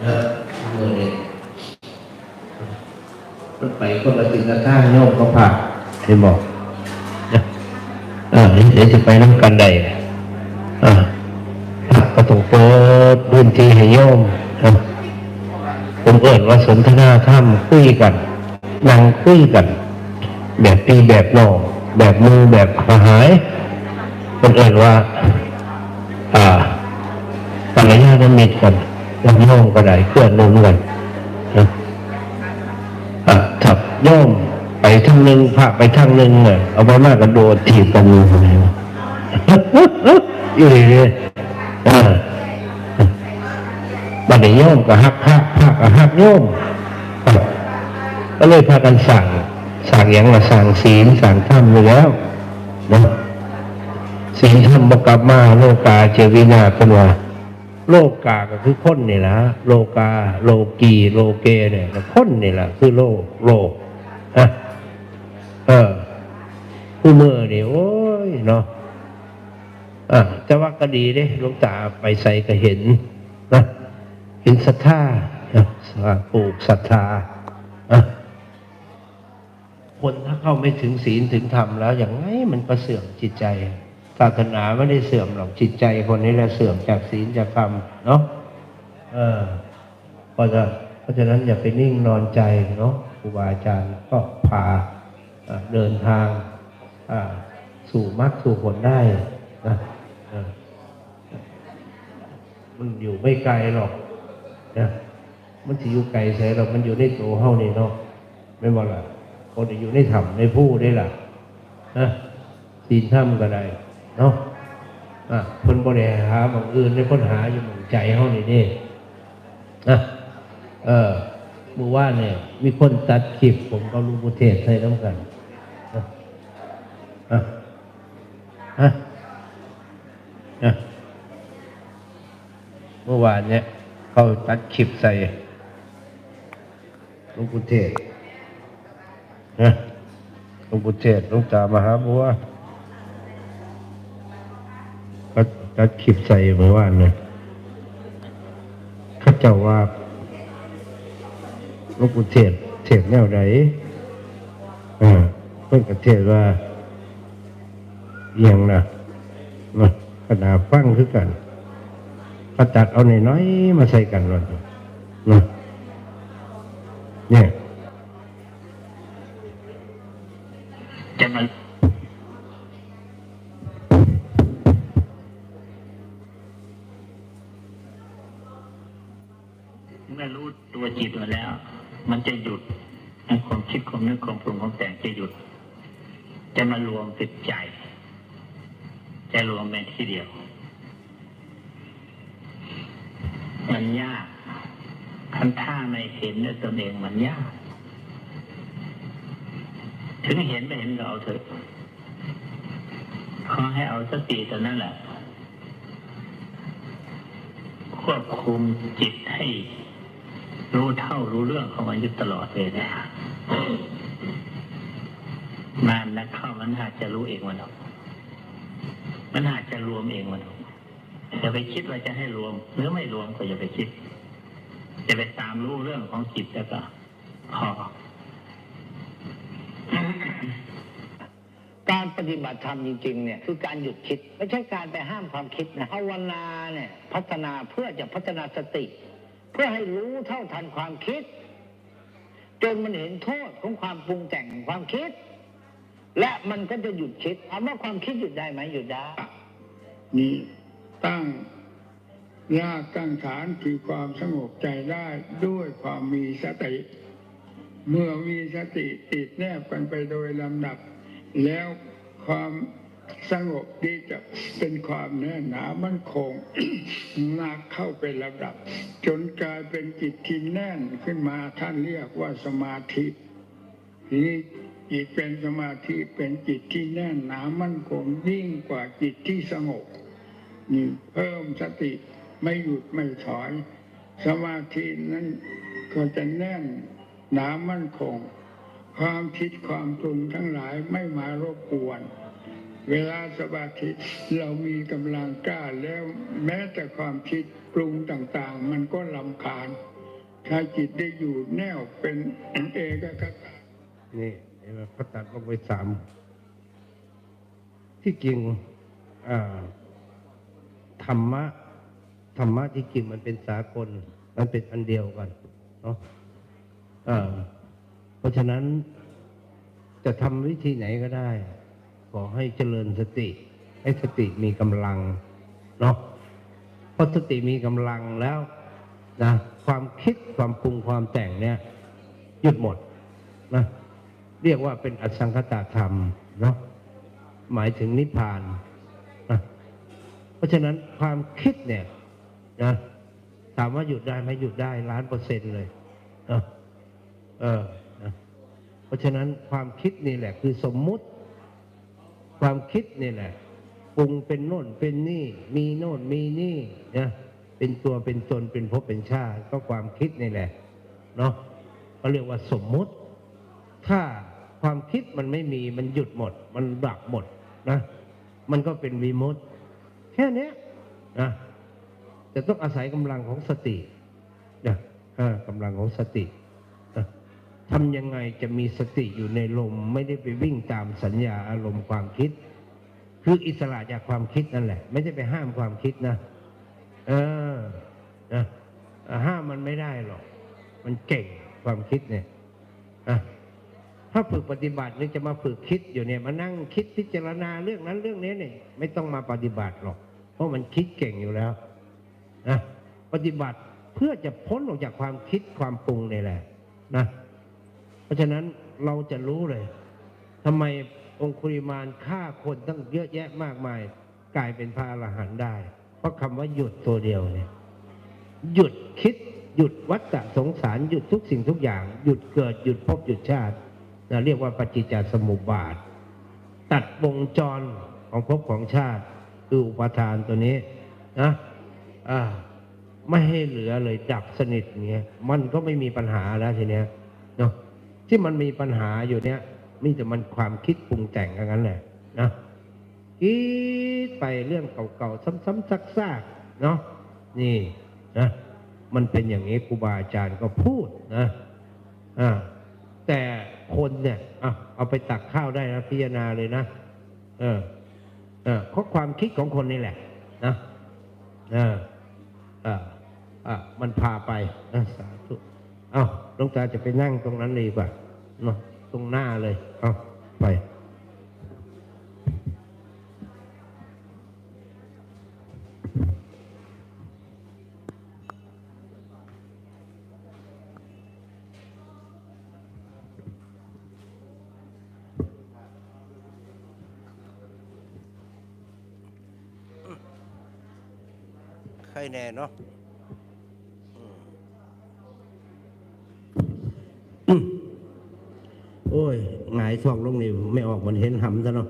เมื่อนี้มันไปคนละสิ่งละทางโยมก็ผ่าเห็นบอกเดี๋ยวจะไปน้ำกันใดก็ต้องเปิดพื้นที่ให้โยมผมเอิ้นว่าสนทนาธรรมคุยกันนั่งคุยกันแบบปีแบบนอกแบบมือแบบกระหายผมเอิ้นว่าปัญญาณมิตรกันแล้วโยมก็ได้เพื่อนร่วมกันถับโยมไปทางหนึ่งพระไปทางหนึ่งเนี่ยเอาไปมากกระโดดถีบกันมือคนนี้อยู่เลยบัดนี้โยมกับฮักพระกับฮักโยมก็เลยพากันสั่งอย่างละสั่งศีลสั่งธรรมอยู่แล้วนะศีลธรรมบกลับมาโลกาเจวินาเป็นว่าโลกาก็คือคนนี่แหละโลกาโลกีโลเกเนี่ยคนนี่แหละคือโลกผู้เมื่อนี่โอ้ยเนาะแต่ว่าก็ดีเด้หลวงตาไปใส่ก็เห็นนะเห็นศรัทธาปลูกศรัทธาคนถ้าเข้าไม่ถึงศีลถึงธรรมแล้วอย่างไงมันก็เสื่อมจิตใจศาสนาไม่ได้เสื่อมหรอกจิตใจคนนี้แหละเสื่อมจากศีลจากธรรมเนาะเพราะฉะนั้นอย่าไปนิ่งนอนใจเนาะครูบาอาจารย์ก็พาเดินทางสู่มรรคสู่ผลได้นะมันอยู่ไม่ไกลหรอกนะมันจะอยู่ไกลใช่หรอกมันอยู่ในตัวเฮานี่เนาะไม่บอกล่ะคนที่อยู่ในธรรมในผู้ได้ล่ะศีลธรรมก็ได้เนาะคนบ่ได้หาบางอื่นในคนหาอยู่หมู่ใจเฮานี่เด้เมื่อวานเนี่ยมีคนตัดคลิปผมก็รู้ประเทศใส่น้ำกันเมื่อวานเนี่ยเขาตัดคลิปใส่หลวงปู่เทศหลวงปู่เทศหลวงตามหาบัวก็ตัดคลิปใส่เมื่อวานเนี่ยเขาเจ้าว่าหลวงปู่เทศแนวไหนเพิ่นก็เทศว่าอย่างน่ะขนาดฟังคือกันก็ตัดเอาหน่อยๆมาใส่กันวันเนี่ยจะมาเมื่อรู้ตัวจิตมาแล้วมันจะหยุดความคิดความนึกความปรุงความแต่งจะหยุดจะมารวมติดใจจะรวมเป็นที่เดียวมันยากคันท่าไม่เห็นด้วยตนเองมันยากถึงเห็นไม่เห็นก็เอาเถอะขอให้เอาสติตอนนั้นแหละควบคุมจิตให้รู้เท่ารู้เรื่องของมันอยู่ตลอดเลยนะนานนักเข้ามันอาจจะรู้เองมันอาจจะรวมเองอย่าไปคิดว่าจะให้รวมหรือไม่รวมก็อย่าไปคิดจะไปตามรู้เรื่องของจิตแล้วก็พอการปฏิบัติธรรมจริงๆเนี่ยคือการหยุดคิดไม่ใช่การไปห้ามความคิดนะภาวนาเนี่ยพัฒนาเพื่อจะพัฒนาสติเพื่อให้รู้เท่าทันความคิดจนมันเห็นโทษของความปรุงแต่งความคิดและมันก็จะหยุดคิดถามว่าความคิดหยุดได้ไหมหยุดได้นี่ตั้งรากตั้งฐานคือความสงบใจได้ด้วยความมีสติเมื่อมีสติติดแนบกันไปโดยลำดับแล้วความสงบนี้จะเป็นความแน่นหนามั่นคง หนักเข้าเป็นลำดับจนกลายเป็นจิตที่แน่นขึ้นมาท่านเรียกว่าสมาธินี้จิตเป็นสมาธิเป็นจิตที่แน่นหนามั่นคงยิ่งกว่าจิตที่สงบนี่เพิ่มสติไม่หยุดไม่ถอยสมาธินั้นก็จะแน่นหนามั่นคงความคิดความปรุงทั้งหลายไม่มารบกวน เวลาสมาธิเรามีกำลังกล้าแล้วแม้แต่ความคิดปรุงต่างๆ มันก็รำคาญถ้าจิตได้อยู่แน่วเป็นเอกคตานี่เห็นไหมเขาตัดลงไปสามที่จริงธรรมะที่จริงมันเป็นสากลมันเป็นอันเดียวกันเนาะเพราะฉะนั้นจะทำวิธีไหนก็ได้ขอให้เจริญสติให้สติมีกำลังเนาะเพราะสติมีกำลังแล้วนะความคิดความปรุงความแต่งเนี่ยหยุดหมดนะเรียกว่าเป็นอสังขตธรรมเนาะหมายถึงนิพพานนะเพราะฉะนั้นความคิดเนี่ยนะถามว่าหยุดได้ไหมหยุดได้1,000,000%เลยนะนะเพราะฉะนั้นความคิดนี่แหละคือสมมุติความคิดนี่แหละปรุงเป็นโน่นเป็นนี่มีโน่นมีนี่นะเป็นตัวเป็นตนเป็นภพเป็นชาติก็ความคิดนี่แหละเนาะเขาเรียกว่าสมมุติ ถ้าความคิดมันไม่มีมันหยุดหมดมันดับหมดนะมันก็เป็นวิมุตติแค่นี้นะแต่ต้องอาศัยกำลังของสตินะกำลังของสตินะทำยังไงจะมีสติอยู่ในลมไม่ได้ไปวิ่งตามสัญญาอารมณ์ความคิดคืออิสระจากความคิดนั่นแหละไม่ได้ไปห้ามความคิดนะนะห้ามมันไม่ได้หรอกมันเก่งความคิดเนี่ยถ้าฝึกปฏิบัตินี่จะมาฝึกคิดอยู่เนี่ยมานั่งคิดพิจารณาเรื่องนั้นเรื่องนี้เนี่ยไม่ต้องมาปฏิบัติหรอกเพราะมันคิดเก่งอยู่แล้วนะปฏิบัติเพื่อจะพ้นออกจากความคิดความปรุงนี่แหละนะเพราะฉะนั้นเราจะรู้เลยทำไมองคุลิมานฆ่าคนตั้งเยอะแยะมากมายกลายเป็นพระอรหันต์ได้เพราะคำว่าหยุดตัวเดียวเนี่ยหยุดคิดหยุดวัฏสงสารหยุดทุกสิ่งทุกอย่างหยุดเกิดหยุดภพหยุดชาติเรียกว่าปฏิจจสมุปบาทตัดวงจรของภพของชาติคืออุปาทานตัวนี้นะไม่ให้เหลือเลยดับสนิทเงี้ยมันก็ไม่มีปัญหาแล้วทีเนี้ยเนาะที่มันมีปัญหาอยู่เนี้ยมีแต่มันความคิดปรุงแต่งอย่างนั้นแหละนะคิดไปเรื่องเก่าๆซ้ำๆซากๆเนาะนี่นะมันเป็นอย่างนี้ครูบาอาจารย์ก็พูดนะแต่คนเนี่ยเอาไปตักข้าวได้นะพิจารณาเลยนะเพราะความคิดของคนนี่แหละนะมันพาไปนะสาธุหลวงตาจะไปนั่งตรงนั้นเลยดีกว่าเนาะตรงหน้าเลยไปใครแน่เนาะโอ้ยหงายซอกลงนี่ไม่ออกมันเห็นหำซะเนาะ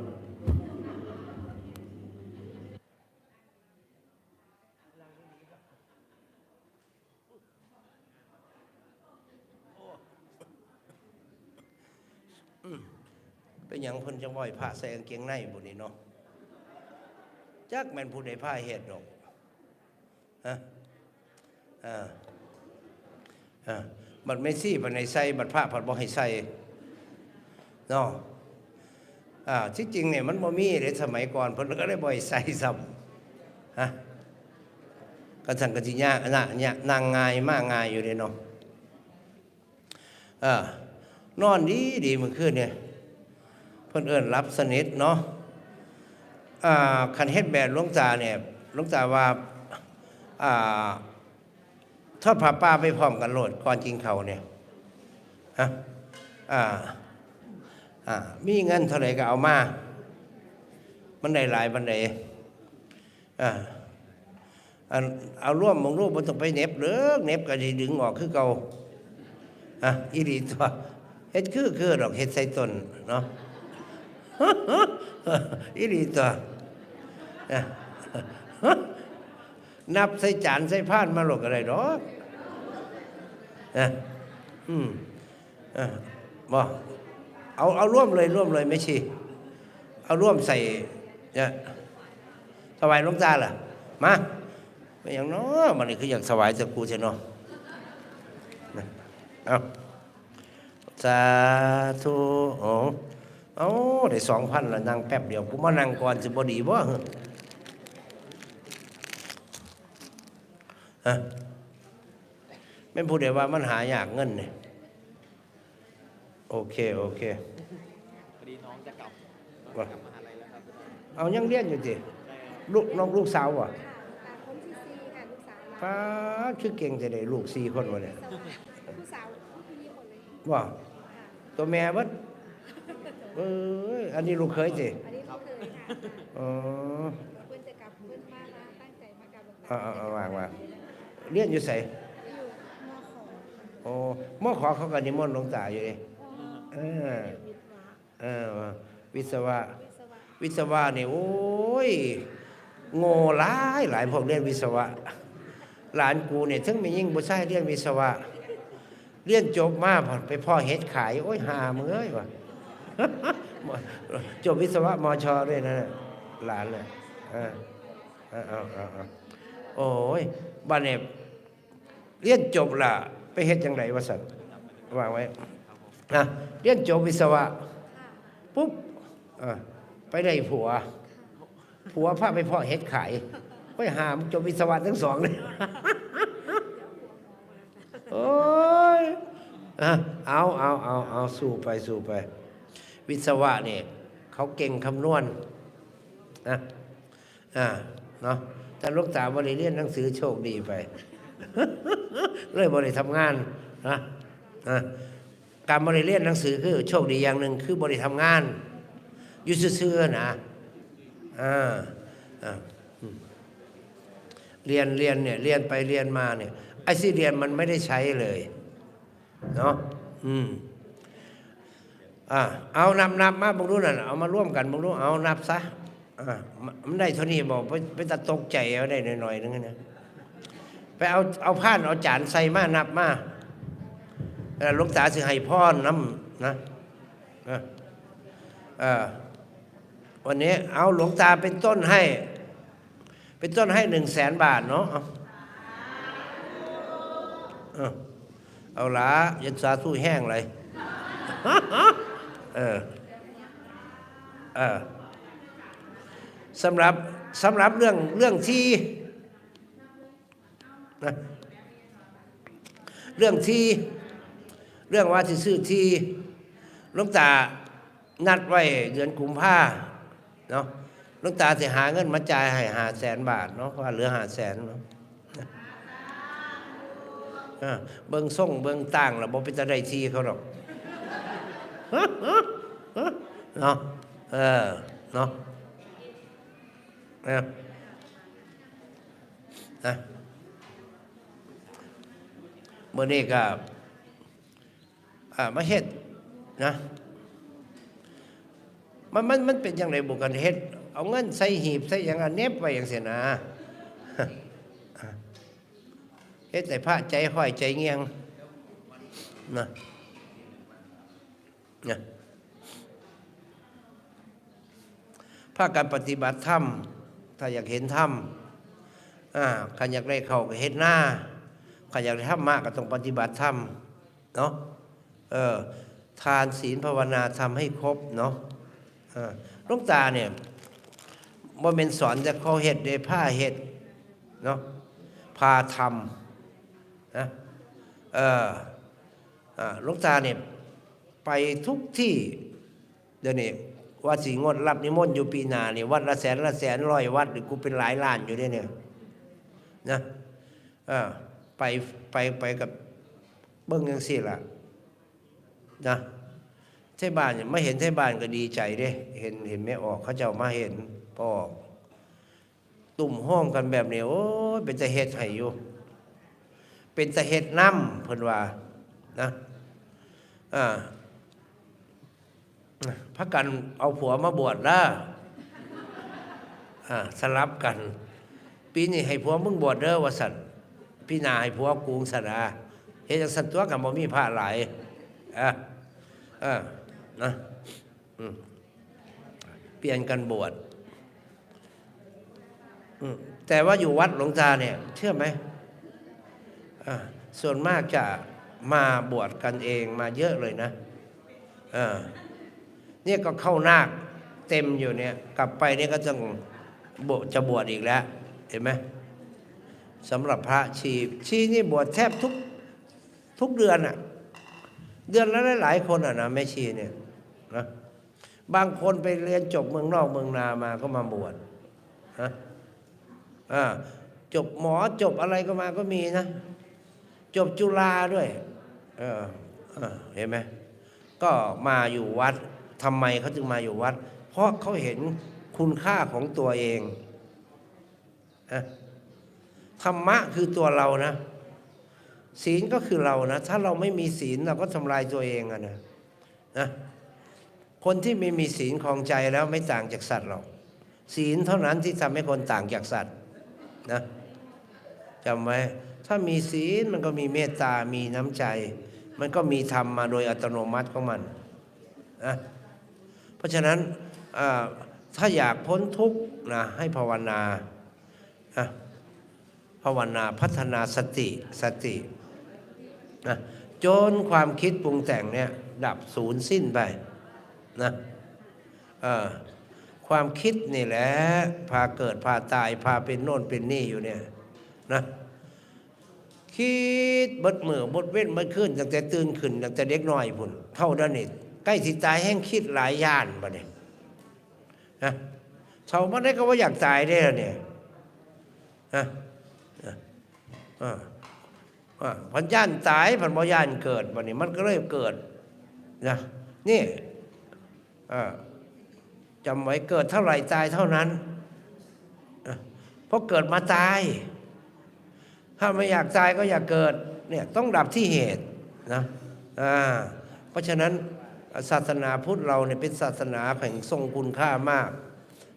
เป็นอย่างเพิ่นจะว่อยผ้าใส่กางเกงในบุนี่เนาะจักแม่นผู้ใดผ้าเฮ็ดดอกบัดไม่ซี่บัดในใส่บัดผ้าผัดบ่ให้ใส่เนาะที่จริงเนี่ยมันบ่มีเลยสมัยก่อนเพิ่นก็ได้บ่ให้ใส่ซ้ำกระสังกะสิยะนางงายมากงายอยู่เด้เนาะนอนดีเมื่อคืนเนี่ยเพิ่นเอิ้นรับสนิทเนาะคันเฮ็ดแบบหลวงตาเนี่ยหลวงตาว่าทอดผ้าป่าไปพร้อมกันโลดก่อนกินข้าวเนี่ยมีเงินเท่าไหร่ก็เอามามันได้หลายบันไดเอาร่วมมองรูปมันต้องไปเน็บเด้อเน็บก็สิดึงออกคือเก่าอีหลีตัวเฮ็ดคือดอกเฮ็ดใส่ต้นเนาะอีหลีตัวนับใส่จานใส่พานมาหลอกอะไรดอกบ่เอาร่วมเลยไม่ใช่เอาร่วมใส่ เนี่ยถวายหลวงตาเหรอมาไม่อย่างน้อมันนี่คืออยากถวายจะกูใช่เนาะเอาสาธุเอาได้2,000แล้วนั่งแป๊บเดียวกูมานั่งก่อนสิบ่ดีบ่ฮะแม่นพูดได้ว่ามันหายากเงินเนี่ยโอเคพอดีน้องจะกลับมหาลัยแล้วครับ เอายังเรียนอยู่สิลูกสาววะ ค่ะคนที่สี่ค่ะลูกสาวเรา ป้าคือเก่งจะได้ลูก4 คนวะเนี่ย ผู้สาวผู้หญิงหมดเลย ว่า ค่ะ ตัวแม่เบิดอันนี้ลูกเคยสิ อันนี้ลูกเคยค่ะ อ๋อ เพื่อนจะกลับเพื่อนมาตั้งใจมากลับหลวงตา เอาว่าเรียนอยู่ไส อยู่มขอ โอ้หมอขอเขาก็นิมนต์หลวงตาอยู่ดิเออ วิทวะ วิศวะนี่โอ้ยโง่หลายพวกเรียนวิศวะ หลานกูเนี่ยถึงไม่ยิ่งบ่ใช่เรียนวิศวะ เรียนจบมาไปพ่อเฮ็ดขายโอ้ยหามึงเอ้ยว่ะ จบวิศวะมชด้วยนะหลานเลยเอาโอ้ยบ้านเนี่ยเรียนจบล่ะไปเฮ็ดจังไดวะสันวางไว้นะเรียนจบวิศวะ ค่ะ ปุ๊บไปได้ผัวพาไปพ่อเฮ็ดขายไปหามจบวิศวะทั้ง 2เลยโอ้ยเอาสู้ไปวิศวะเนี่ยเขาเก่งคำนวณนะเนาะแต่ลูกตาบริเรียนหนังสือโชคดีไป เลยบริทำงานนะการบริเรียนหนังสือคือโชคดีอย่างหนึ่งคือบริทำงานอยู่ซื่อๆนะเรียนเนี่ยเรียนไปเรียนมาเนี่ยไอ้ที่เรียนมันไม่ได้ใช้เลยเนาะเอานับมาบางรู้นั่นเอามาร่วมกันบางรู้เอานับซะมันได้เท่านี้บอกไปตัดตกใจเอาได้หน่อยๆนึงนะไปเอาผ้านเอาจานใส่มานับมาหลวงตาสิให้พรน้ำนะวันนี้เอาหลวงตาเป็นต้นให้100,000 บาทเนาะเอาละยันสาธุแห้งเลยสำหรับเรื่องที่นะเรื่องว่าที่ซื้อที่หลวงตานัดไว้เดือนกุมภาเนาะหลวงตาจะหาเงินมาจ่ายให้500,000 บาทเนาะเพราะว่าเหลือ500,000เนาะเบิ่งส่งเบิ่งต่างแล้วบ่เป็นตาได้ที่เขาหรอกเนาะเนาะมื้อนี้ก็มาเฮ็ดนะมันเป็นจังได๋บ่กันเฮ็ดเอาเงินใส่หีบใส่หยังอันเน็บไว้จังซี่นะเฮ็ดให้พระใจห้อยใจเงียงนะพากันปฏิบัติธรรมถ้าอยากเห็นธรรมใครอยากได้เข้าก็เฮ็ดหน้าใครอยากได้ธรรมะก็ต้องปฏิบัติธรรมเนาะทานศีลภาวนาทำให้ครบเนาะหลวงตาเนี่ยบ่แม่นสอนแต่เขาเฮ็ดได้ผ้าเฮ็ดเนาะพาทำนะหลวงตาเนี่ยไปทุกที่เดี๋ยวนี้ว่าสิงดรับนิมนต์อยู่ปีหน้านี่วัดละแสน100 วัดกูเป็นหลายล้านอยู่เนี่ยนะไปกับเบิ่งจังซี่ล่ะนะที่บ้านไม่เห็นที่บ้านก็ดีใจเด้เห็นแม่ออกเขาเจ้ามาเห็นพ่อตุ่มห้องกันแบบนี้โอ้ยเป็นตะเฮ็ดให้อยู่เป็นตะเฮ็ดน้ำเพิ่นว่านะพักกันเอาผัวมาบวชนะสลับกันปีนี้ให้ผัวมึงบวชเด้อว่าสั่นพี่นาให้ผัวกูงสนาเฮ็ดจังซั่นตัวกันบ่มีพระหลายนะเปลี่ยนกันบวช แต่ว่าอยู่วัดหลวงตาเนี่ยเชื่อไหมส่วนมากจะมาบวชกันเองมาเยอะเลยนะเนี่ยก็เข้านาคเต็มอยู่เนี่ยกลับไปเนี่ยก็จะบวชอีกแล้วเห็นไหมสำหรับพระชีนี่บวชแทบทุกเดือนอ่ะเดือนละหลายคนอ่ะนะแม่ชีเนี่ยนะบางคนไปเรียนจบเมืองนอกเมืองนามาก็มาบวชนะจบหมอจบอะไรก็มาก็มีนะจบจุฬาด้วยเห็นไหมก็มาอยู่วัดทำไมเขาจึงมาอยู่วัดเพราะเขาเห็นคุณค่าของตัวเองธรรมะคือตัวเรานะศีลก็คือเรานะถ้าเราไม่มีศีลเราก็ทำลายตัวเองนะคนที่ไม่มีศีลครองใจแล้วไม่ต่างจากสัตว์หรอกศีลเท่านั้นที่ทำให้คนต่างจากสัตว์นะจำไว้ถ้ามีศีลมันก็มีเมตตามีน้ำใจมันก็มีธรรมมาโดยอัตโนมัติของมันนะเพราะฉะนั้นถ้าอยากพ้นทุกข์นะให้ภาวนาภาวนาพัฒนาสตินะจนความคิดปรุงแต่งเนี่ยดับสูญสิ้นไปนะความคิดนี่แหละพาเกิดพาตายพาเป็นโน่นเป็นนี่อยู่เนี่ยนะคิดบดมือบดเว้นบดขึ้นตั้งแต่ตื่นขึ้นตั้งแต่เด็กน้อยพุ่นเท่านั้นนี่ใกล้สิตายแห้งคิดหลายย่านบ่เนี่ยนะเท่ามันได้ก็ว่าอยากตายได้แล้วเนี่ยพันย่านตายพันบ่ย่านเกิดบ่เนี่ยมันก็เลยเกิดนะนี่จำไว้เกิดเท่าไหร่ตายเท่านั้นเพราะเกิดมาตายถ้าไม่อยากตายก็อย่าเกิดเนี่ยต้องดับที่เหตุนะเพราะฉะนั้นศาสนาพุทธเราเนี่ยเป็นศาสนาแห่งทรงคุณค่ามาก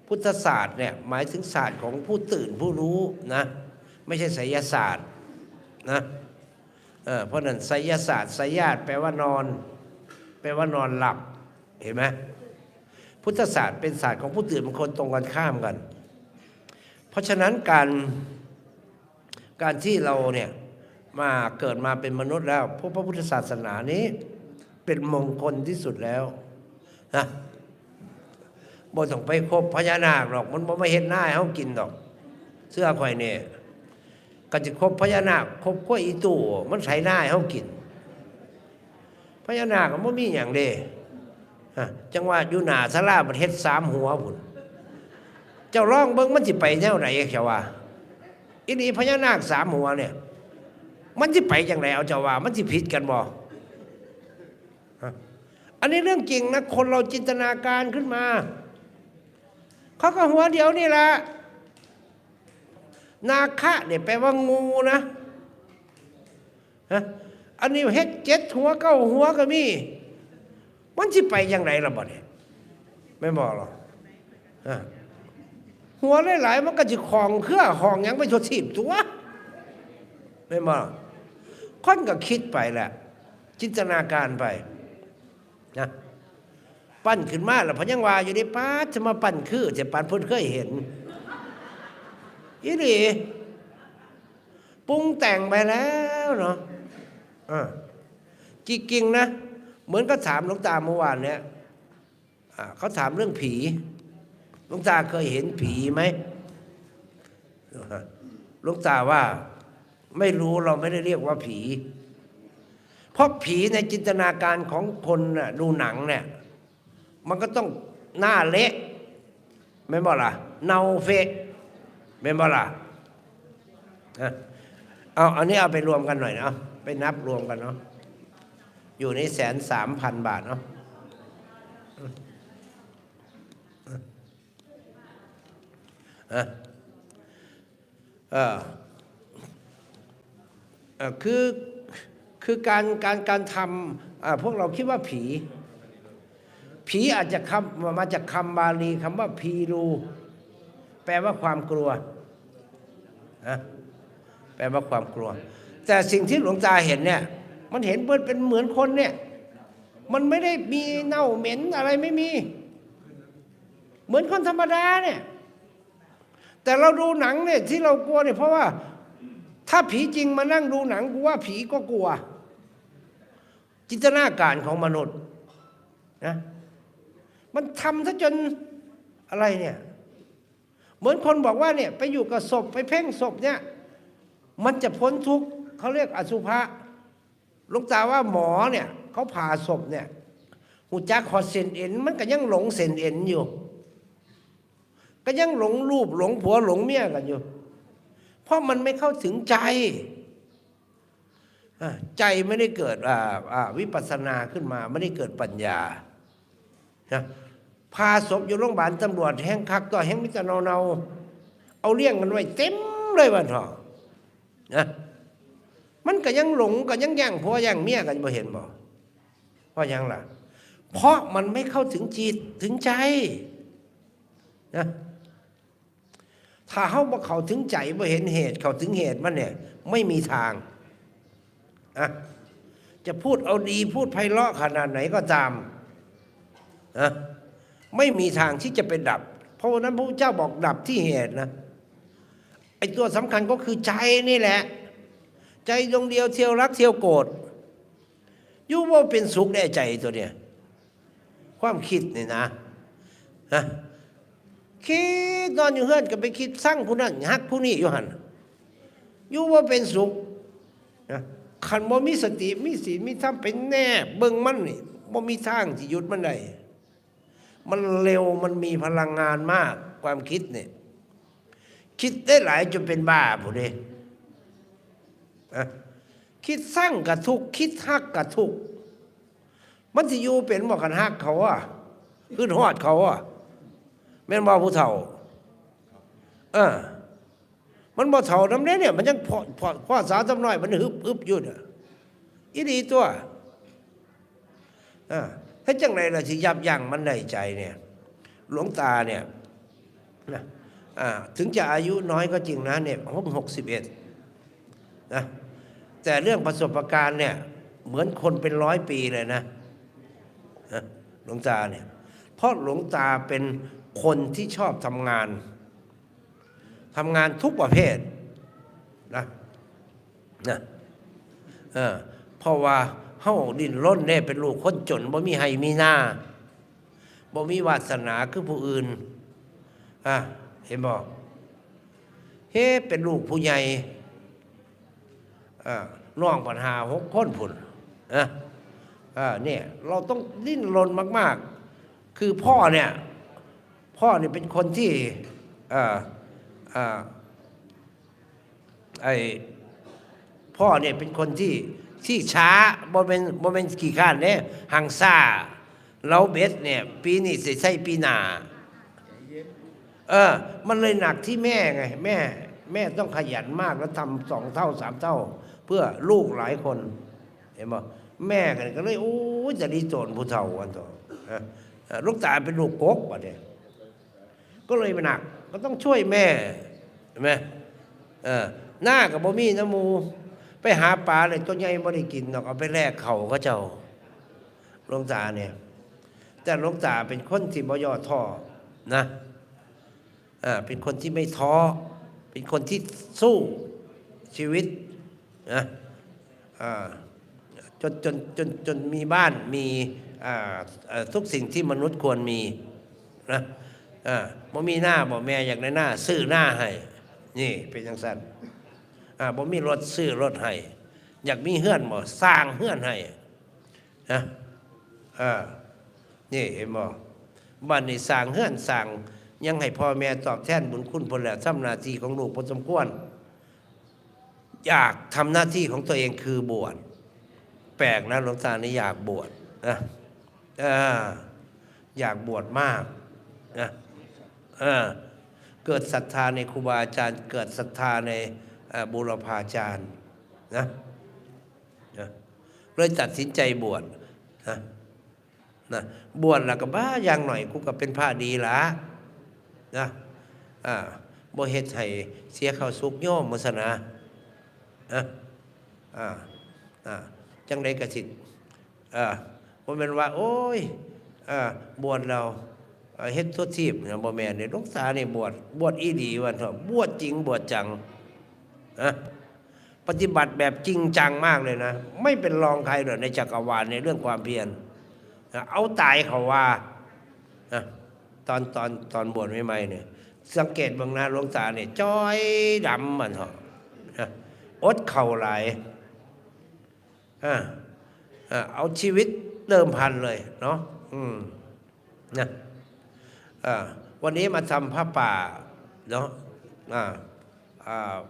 พุทธศาสตร์เนี่ยหมายถึงศาสตร์ของผู้ตื่นผู้รู้นะไม่ใช่ไสยศาสตร์นะเพราะนั้นไสยศาสตร์ไสยาตแปลว่านอนหลับเห็นไหมพุทธศาสตร์เป็นศาสตร์ของผู้ตื่นบางคนตรงกันข้ามกันเพราะฉะนั้นการที่เราเนี่ยมาเกิดมาเป็นมนุษย์แล้วพระพุทธศาสนานี้เป็นมงคลที่สุดแล้วนะบ่ต้องไปคบพญานาคหรอกมันบ่มาเห็นหน้าให้เขากินหรอกเสื้อข่อยเนี่ยก็จะคบพญานาคคบกล้วยอีตู่มันใส่หน้าให้เขากินพญานาคมันบ่มีอย่างเด้จังว่าอยู่หน้าศาลามันเฮ็ด3 หัวพุ่นเจ้าร้องเบิ่งมันสิไปแนวไหนแค่ว่าอีนี่พญานาค3 หัวเนี่ยมันสิไปจังไดเอาเจ้าว่ามันสิผิดกันบ่อันนี้เรื่องจริงนะคนเราจินตนาการขึ้นมาเขาก็หัวเดียวนี่แหละนาคะเนี่ยแปลว่างูนะอันนี้เฮ็ด7 หัว9 หัวก็มีมันสิไปอย่างไรล่ะบ่เนี่ยไม่บอกหรอกหัวหลายๆมันก็จะของเครือของยังไม่ชดชีพตัวไม่บอกคนก็คิดไปแหละจินตนาการไปนะปั้นขึ้นมาแล้วพยังว่าอยู่ในป้าจะมาปั้นคือจะปั้นพ้นเคยเห็นอีนี่ปรุงแต่งไปแล้วเนาะจริงๆนะเหมือนก็ถามหลวงตาเมื่อวานเนี่ยเขาถามเรื่องผีหลวงตาเคยเห็นผีไหมหลวงตาว่าไม่รู้เราไม่ได้เรียกว่าผีเพราะผีในจินตนาการของคนน่ะดูหนังเนี่ยมันก็ต้องหน้าเละไม่บอกล่ะเนาเฟะไม่บอกล่ะอันนี้เอาไปรวมกันหน่อยนะไปนับรวมกันเนาะอยู่ใน130,000 บาทเนาะคือการทำพวกเราคิดว่าผีอาจจะมาจากคำบาลีคำว่าพีรูแปลว่าความกลัวแปลว่าความกลัวแต่สิ่งที่หลวงตาเห็นเนี่ยมันเห็นเป็นเหมือนคนเนี่ยมันไม่ได้มีเน่าเหม็นอะไรไม่มีเหมือนคนธรรมดาเนี่ย แต่เราดูหนังเนี่ยที่เรากลัวเนี่ยเพราะว่าถ้าผีจริงมานั่งดูหนังกูว่าผีก็กลัวจินตนาการของมนุษย์นะมันทำซะจนอะไรเนี่ยเหมือนคนบอกว่าเนี่ยไปอยู่กับศพไปเพ่งศพเนี่ยมันจะพ้นทุกข์เขาเรียกอสุภะหลวงตาว่าหมอเนี่ยเขาผ่าศพเนี่ยหูจักขอดเส้นเอ็นมันก็ยังหลงเส้นเอ็นอยู่ก็ยังหลงรูปหลงผัวหลงเมียกันอยู่เพราะมันไม่เข้าถึงใจใจไม่ได้เกิดวิปัสสนาขึ้นมาไม่ได้เกิดปัญญานะพาศพอยู่โรงพยาบาลตำรวจแห้งคักก็แห้งมิตรเนาเอาเลี้ยงกันไว้เต็มเลยวันทองนะมันก็ยังหลงก็ยังแย่งผัวแย่งเมียกันบ่เห็นบ่เพราะยังล่ะเพราะมันไม่เข้าถึงจิตถึงใจนะถ้าเขาบ่เข้าถึงใจบ่เห็นเหตุเข้าถึงเหตุมันเนี่ยไม่มีทางจะพูดเอาดีพูดไพเราะขนาดไหนก็ตามไม่มีทางที่จะไปดับเพราะนั้นพระพุทธเจ้าบอกดับที่เหตุนะไอ้ตัวสำคัญก็คือใจนี่แหละใจดวงเดียวเที่ยวรักเที่ยวโกรธอยู่ว่าเป็นสุขได้ใจตัวเนี่ยความคิดนี่นะคิดนอนอยู่เฮือนก็ไปคิดสร้างผู้นั้นฮักผู้นี้อยู่หันอยู่ว่าเป็นสุขขันบ่มีสติมีศีลมีธรรมเป็นแน่เบิ่งมันนี่บ่มีทางที่หยุดมันได้มันเร็วมันมีพลังงานมากความคิดเนี่ยคิดได้หลายจนเป็นบ้าผู้เด้คิดสร้างกับทุกคิดฮักกับทุกมันสิอยู่เป็นบ่กันฮักเขาขึ้นฮอดเขาแม่นบ่ผู้เฒ่ามันบ่เฒ่านำเนี่ยมันยังพ่อสาวทำน้อยมันฮึบอยู่น่ะอีดีตัวถ้าจังไรล่ะสิยับยั้งมันได้ใจเนี่ยหลวงตาเนี่ยนะถึงจะอายุน้อยก็จริงนะเนี่ย61นะแต่เรื่องประสบการณ์เนี่ยเหมือนคนเป็น100 ปีเลยนะหลวงตาเนี่ยเพราะหลวงตาเป็นคนที่ชอบทำงานทุกประเภทนะเพราะว่าเฮาดิ้นรนได้เป็นลูกคนจนบ่มีให้มีหน้าบ่มีวาสนาคือผู้อื่นเห็นบ่เป็นลูกผู้ใหญ่น้องปัญหา6 คนพุ่นเนี่ยเราต้องดิ้นรนมากๆคือพ่อเนี่ยเป็นคนที่พ่อเนี่ยเป็นคนที่ช้าบ่เป็นกี่ข้านเนี่ยหังซ่าเราเบ็ดเนี่ยปีนี้สิใช่ปีหน้ามันเลยหนักที่แม่ไงแม่ต้องขยันมากแล้วทำ2 เท่า 3 เท่าเพื่อลูกหลายคนเห็นบ่แม่กันก็เลยโอ้จะดีโจรผู้เฒ่ากันต่อลูกตาเป็นลูกกกป่ะเนี่ยก็เลยมันหนักก็ต้องช่วยแม่เห็นไหมหน้ากับบ่มีน้ำมูไปหาปลาเลยตัวใหญ่บ่ได้กินหรอกเอาไปแลกเขาก็เจ้าหลวงตาเนี่ยแต่หลวงตาเป็นคนที่บ่ย่อท้อนะเป็นคนที่ไม่ท้อเป็นคนที่สู้ชีวิตนะจนมีบ้านมีทุกสิ่งที่มนุษย์ควรมีนะบ่มีหน้าบ่แม่อยากได้หน้าซื้อหน้าให้นี่เป็นจังซั่นบ่มีรถซื้อรถให้อยากมีเฮือนบ่สร้างเฮือนให้นะนี่เห็นบ่บ้านนี้สร้างเฮือนสร้างยังให้พ่อแม่ตอบแทนบุญคุณพุ่นแล้วทำหน้าที่ของลูกพอสมควรอยากทำหน้าที่ของตัวเองคือบวชแปลกนะหลวงตานี่อยากบวชนะอยากบวชมากนะเกิดศรัทธาในครูบาอาจารย์เกิดศรัทธาในบูรพาจารย์นะเลยตัดสินใจบวชนะบวชแล้วก็บ้าอย่างหน่อยกูก็เป็นพระดีละนะบ่เฮ็ดให้เสียข้าวสุกโยมมศนะจังได๋ก็สิบ่แม่นว่าโอ้ยบวชเรา เฮ็ดทั่วทีบนะบ่แม่นเนี่ยหลวงตานี่บวชอีหลีว่าเถอะบวชจริงบวชจังนะปฏิบัติแบบจริงจังมากเลยนะไม่เป็นรองใครเลยในจักรวาลในเรื่องความเพียรเอาตายเขาว่านะตอนบวชใหม่ๆเนี่ยสังเกตบางนาหลวงตาเนี่ยจ้อยดำมันเถอะนะอดเข่าหลายเอาชีวิตเดิมพันเลยเนาะนะวันนี้มาทำผ้าป่าเนาะ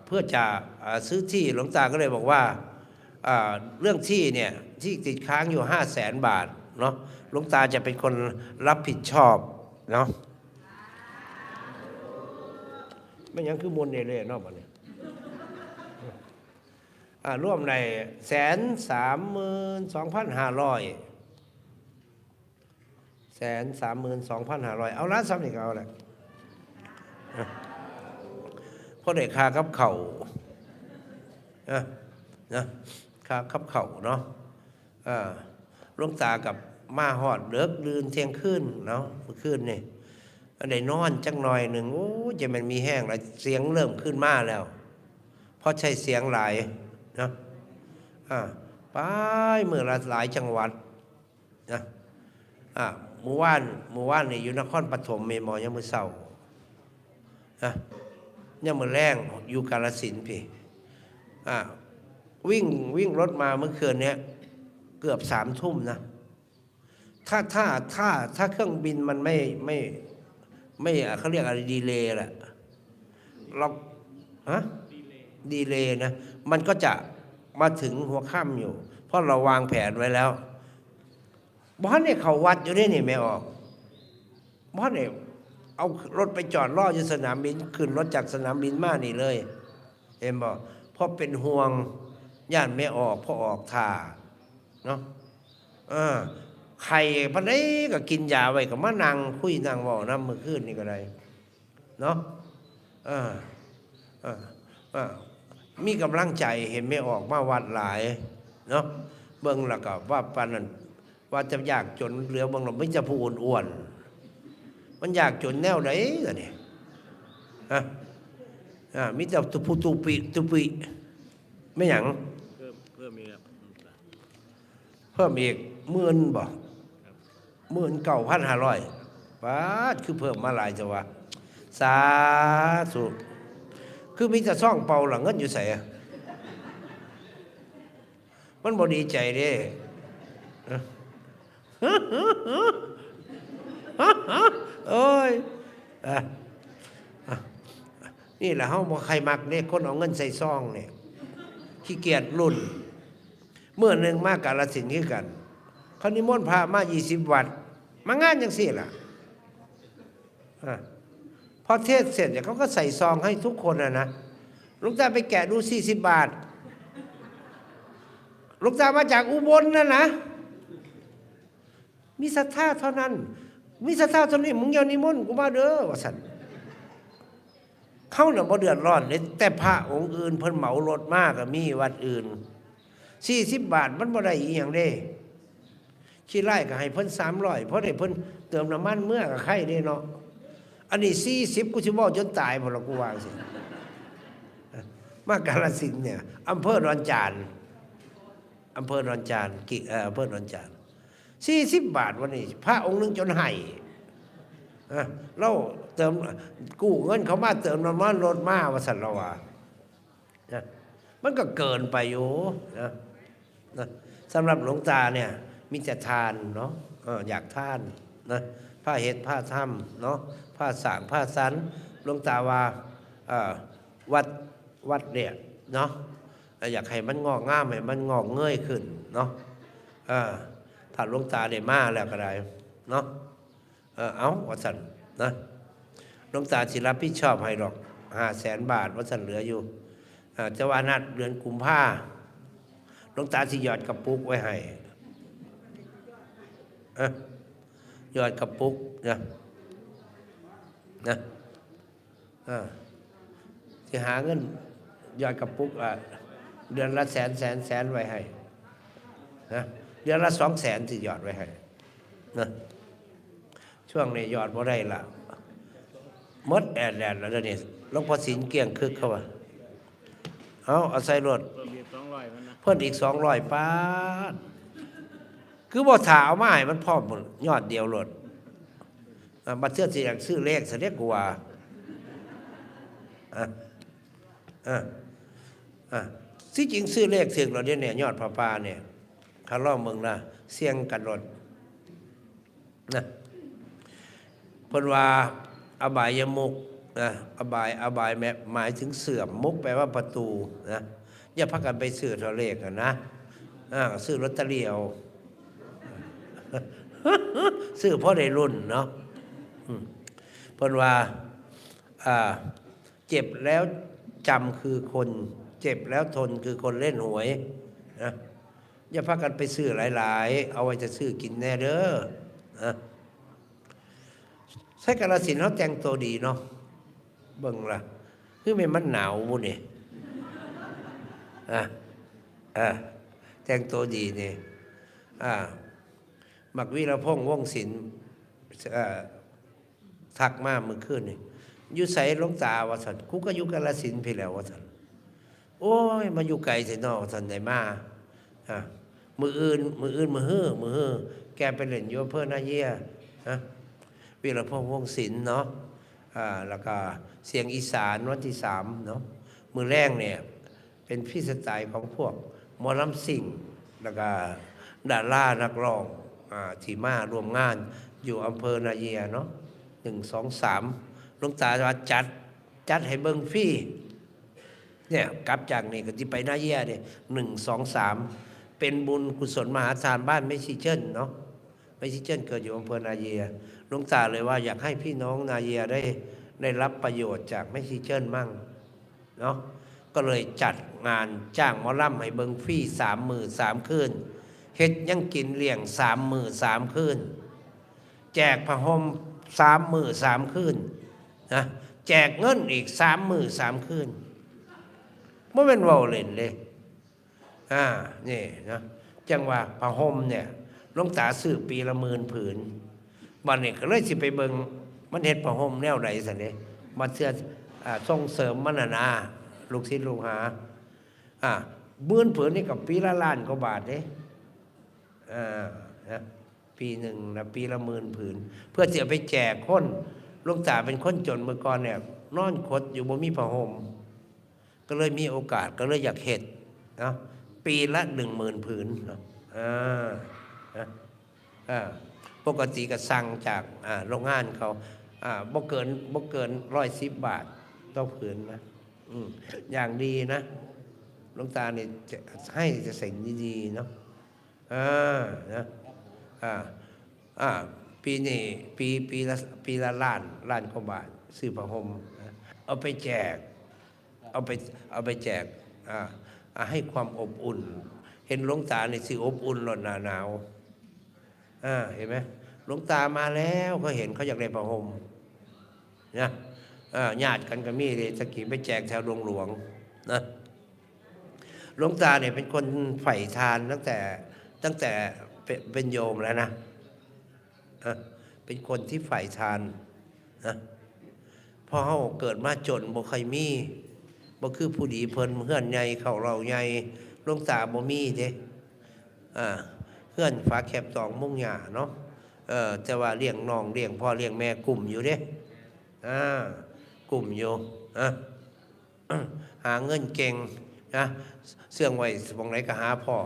เพื่อจะซื้อที่หลวงตาก็เลยบอกว่าเรื่องที่เนี่ยที่ติดค้างอยู่500,000 บาทเนาะหลวงตาจะเป็นคนรับผิดชอบเนาะไม่ยังคือมนเร่ๆเนาะบัดนี้ร่วมใน132,500 132,500เอาล้านซ้ำอีกเอาแหละเพราะได้ค่ากับเข่านะค่ากับเข่าเนาะหลวงตากับมาหอดเลิกลืนเที่ยงคืนเนาะเมื่อคืนนี่ได้นอนจังหน่อยหนึ่งโอ้จะมันมีแห้งแล้วเสียงเริ่มขึ้นมาแล้วเพราะใช้เสียงหลายนะไปเมื่อละหลายจังหวัดนะเมื่อวานนี่อยู่นครปฐมเมมอยังมือเศร้ายังมือแรงอยู่กาฬสินธุ์พี่วิ่งรถมาเมื่อคืนเนี้ยเกือบ3 ทุ่มนะถ้าเครื่องบินมันไม่เขาเรียกอะไรดีเลย์แหละเราดีเลย์นะมันก็จะมาถึงหัวค่ำอยู่ เพราะเราวางแผนไว้แล้วบ้านเนี่ยเขาวัดอยู่นี่ไม่ออกบ้านเนี่ยเอารถไปจอดรออยู่สนามบินขึ้นรถจากสนามบินมานี่เลยเห็นบอกเพราะเป็นห่วงญาติไม่ออกเพราะออกท่าเนาะใครพันนี้ก็กินยาไว้กับมานั่งคุยนั่งบอกน้ำมือขึ้นนี่ก็ได้เนาะมีกำลังใจเห็นไม่ออกมาวัดหลายเนาะเบิ่งแล้วก็ว่าปานนั้นว่าจะยากจนเหลือเบิ่งเราไม่จะพูดอ้วนมันอยากจนแนวไหนกันเนี่ยมิจะตุปีไม่หยังเพิ่มอีก10,000บ่19,500 บาทคือเพิ่มมาหลายจังวะสาธุคือมีแต่ซ่องเป่าหลังเงินอยู่ใส่มันบ่ดีใจเด้โอ้ยนี่แหละเฮาบ่ใครมักเด้คนเอาเงินใส่ซองเนี่ยขี้เกียจรุ่นเมื่อหนึ่งมากาฬสินธุ์คือกันเขานิมนต์พระมา20 วัดมางานจังซี่ล่ะพอเทศเสร็จเนี่ยเขาก็ใส่ซองให้ทุกคนนะหลวงตาไปแกะดู40 บาทหลวงตามาจากอุบลนะมีศรัทธาเท่านั้นมีศรัทธาเท่านี้มึงอย่านิมนต์กูมาเด้อว่าซั่นเขาเนี่ยบ่เดือดร้อนเลยแต่พระองค์อื่นเพิ่นเหมารถมากก็มีวัดอื่น40 บาทมันบ่ได้อีหยังเด้ขี้ไล่ก็ให้เพิ่น300เพราะได้เพิ่นเติมน้ำมันเมื่อก็ไข่เด้เนาะอันนี้40กูสิบ่จนตายบ่ล่ะกูว่าสิมากาฬสินธุ์เนี่ยอำเภอดอนจานอำเภอดอนจานอำเภอดอนจาน40 บาทวันนี้พระองค์นึงจนให้เราเติมกู้เงินเขามาเติมน้ำมันรถมาว่าซั่นเราว่ามันก็เกินไปอยู่นะสำหรับหลวงตาเนี่ยมีแต่ทานเนาะอยากทานนะผ้าเฮ็ดผ้าถ้ำเนาะผ้าสางผ้าสันหลวงตาว่าวัดเนี่ยเนาะอยากให้มันงอกงามให้มันงอกเงยขึ้นเนาะถ้าหลวงตาได้มาแล้วก็ได้เนาะเอาว่าสันนะหลวงตาสิรับผิดชอบให้หรอก500,000 บาทว่าสันเหลืออยู่จะว่านัดเดือนกุมภาหลวงตาสิหยอดกระปุกไว้ให้หยอดกระปุกนะที่หาเงินหยอดกระปุกเดือนละแสนไว้ให้นะเดือนละ200,000ที่หยอดไว้ให้นะ ช่วงนี้ยอดบ่ได้ละหมดแอดแล้วเดี๋ยวนี้หลวงพ่อศิลป์เกลี้ยงคึกเขาว่าเอาใส่รถ เพิ่มอีก200มันนะ เพิ่นอีก200 ปาทคือบ่ถ่าเอามาให้มันพร้อมหมดยอดเดียวรถบัดเทื่อสิอยากซื้อเลขซะเด้กูว่าที่จริงซื้อเลขถึงเราเนี่ยยอดพระป่าเนี่ยเขาล่องเมืองละเสี่ยงกันรถนะเพิ่นว่าอบายมุกนะอบายแม้หมายถึงเสื่อมมุกแปลว่าประตูนะอย่าพักกันไปซื้อเท่าเลขนะซื้อลอตเตอรี่เอา ซื้อเพราะได้รุ่นเนาะเพิ่นว่าเจ็บแล้วจำคือคนเจ็บแล้วทนคือคนเล่นหวยนะอย่าพากันไปซื้อหลายๆเอาไว้จะซื้อกินแน่เด้อนะใช้กาฬสินธุ์เขาแต่งตัวดีเนาะเบิ่งล่ะคือมันหนาวบุนี่แต่งตัวดีนี่มักวีรพงษ์วงศ์ศิลป์ทักมาเมื่อคืนนี่อยู่ไสหลวงตาว่าซั่นกูก็อยู่กาฬสินธุ์พี่แล้วว่าซั่นโอ้ยมาอยู่ไกลสิเนาะว่าซั่นได้มามื้ออื่นมื้อแกไปเล่นอยู่อำเภอนาเยียวีรพงษ์วงศ์ศิลป์เนาะแล้วก็เสียงอีสานวันที่3เนาะมื้อแรกเนี่ยเป็นพี่สไตล์ของพวกหมอลำซิ่งแล้วก็ดารานักร้องที่มารวมงานอยู่อำเภอนาเยียเนาะ1 2 3หลวงตาว่าจัดให้เบิ่งฟรีเนี่ยกลับจากนี่ก็สิไปนาเยียเนี่ย1 2 3เป็นบุญกุศลมหาทานบ้านแม่ชีเจิ้นเนาะแม่ชีเจิ้นเกิดอยู่อำเภอนาเยียหลวงตาเลยว่าอยากให้พี่น้องนาเยียได้รับประโยชน์จากแม่ชีเจิ้นมั่งเนาะก็เลยจัดงานจ้างหมอลำให้เบิ่งฟรี3 มื้อ3 คืนเฮ็ดยังกินเลี้ยง3 มื้อ3 คืนแจกผ้าห่ม3 มื้อ3 คืนนะแจกเงินอีก3 มื้อ3 คืนบ่แม่นเว้าเล่นเลยนี่นะจังว่าผ้าห่มเนี่ยหลวงตาซื้อปีละ10,000 ผืนบัดนี้ก็เลยสิไปเบิ่งมันเฮ็ดผ้าห่มแนวใดซั่นเด้บัดเทื่อส่งเสริมมันน่ะลูกศิษย์ลูกหา10,000 ผืนนี่ก็ปีละล้านกว่าบาทเด้นะปีหนึ่งนะปีละ10,000 ผืนเพื่อจะไปแจกคนหลวงตาเป็นคนจนเมื่อก่อนเนี่ยนอนคดอยู่บ่มีผ้าห่มก็เลยมีโอกาสก็เลยอยากเฮ็ดเนาะปีละ 10,000 ผืนปกติก็สั่งจากโรงงานเขาบ่เกิน110 บาทต่อผืนนะอย่างดีนะหลวงตาเนี่ยจะให้จะสิ่งดีๆเนาะปีนี้ปีละล้านกว่าบาทซื้อผ้าห่มเอาไปแจกให้ความอบอุ่นเห็นหลวงตาเนี่ยสิอบอุ่นร้อนหนาวเห็นไหมหลวงตามาแล้วเขาเห็นเขาอยากได้ผ้าห่มนะญาติกันก็มีเลยสกีไปแจกแถวหลวงนะหลวงตาเนี่ยเป็นคนใฝ่ทานตั้งแต่เป็นโยมแล้วนะเป็นคนที่ใฝ่ทานนะพอเขาเกิดมาจนบ่เคยมีบ่คือผู้ดีเพิ่นเฮือนใหญ่เขาเราใหญ่หลวงตาบ่มีเด้เฮือนฝาแคบ2 มุ้งหญ้าเนาะแต่ว่าเลี้ยงน้องเลี้ยงพ่อเลี้ยงแม่กลุ่มอยู่เด้กลุ่มอยู่หาเงินเก่งนะเสื่องไว้บางไหนก็หาพ่อ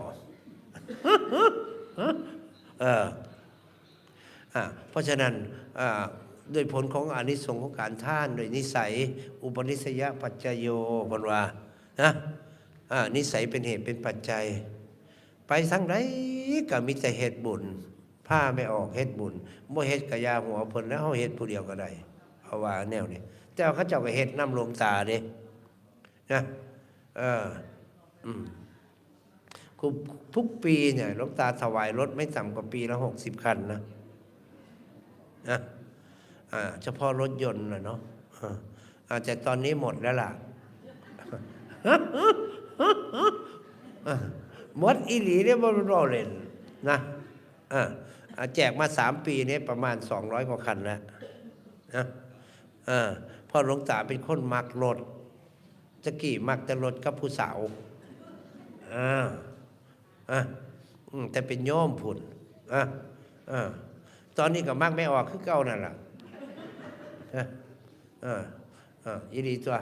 เพราะฉะนั้นด้วยผลของอานิสงส์ของการท่านโดยนิสัยอุปนิสัยปัจจโยบนว่านะนิสัยเป็นเหตุเป็นปัจจัยไปทั้งใดก็มีแต่เหตุบุญผ้าไม่ออกเหตุบุญบ่เฮ็ดกะยาหัวเพิ่นแล้วเฮาเฮ็ดผู้เดียวก็ได้เอาว่าแนวนี้แต่เขาเจ้าก็เฮ็ดน้ำหลวงตาเด้นะทุกปีเนี่ยหลวงตาถวายรถไม่ต่ำกว่าปีละ60 คันนะเฉพาะรถยนต์นะเนาะแต่ตอนนี้หมดแล้วล่ะหมดอีหลีเนี่ยบ่รอเล่นนะ แจกมา3 ปีนี้ประมาณ200 กว่าคันแล้วนะเพราะหลวงตาเป็นคนมักรถจะกี่มักแต่รถกับผู้สาวแต่เป็นโยมผุนตอนนี้ก็มักไม่ออกคือเก่านั่นแหละอีดีตัว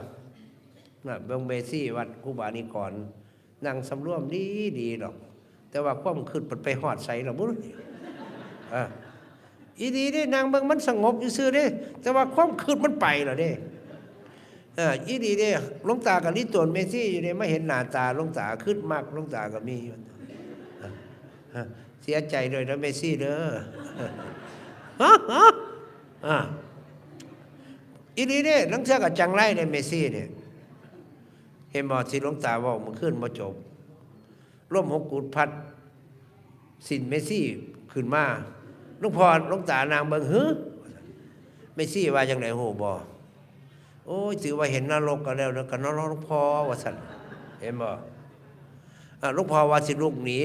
เบิ่งเบซี่วัดครูบานิกรนั่งสำรวมดีดอก แต่ว่าความขึ้นไปหอดใส่หรอบุ้อีดีเด้นางเบิ่งมันสงบอยู่ซื่อเด้แต่ว่าความขึ้นมันไปเหรอเด้อีดีเด้หลวงตากับลิตรเมซี่อยู่เด้ไม่เห็นหน้าตาหลวงตาขึ้นมากหลวงตาก็มีเสียใจด้วยนะเมซี่เด้ออีดีเด้นังเชื่อกับจังไรในเมซี่เนี่ยเห็นบ่ที่หลวงตาบอกมันขึ้นมาจบร่มหกกุดพัดสินเมซี่ขึ้นมาหลวงพ่อหลวงตานางเบิ่งเมซี่ว่าจังไหนโหบ่โอ้ยถือว่าเห็นนรกกันแล้วนะกันนรกหลวงพ่อว่าสั่นเห็นบ่หลวงพ่อว่าสิลูกหนี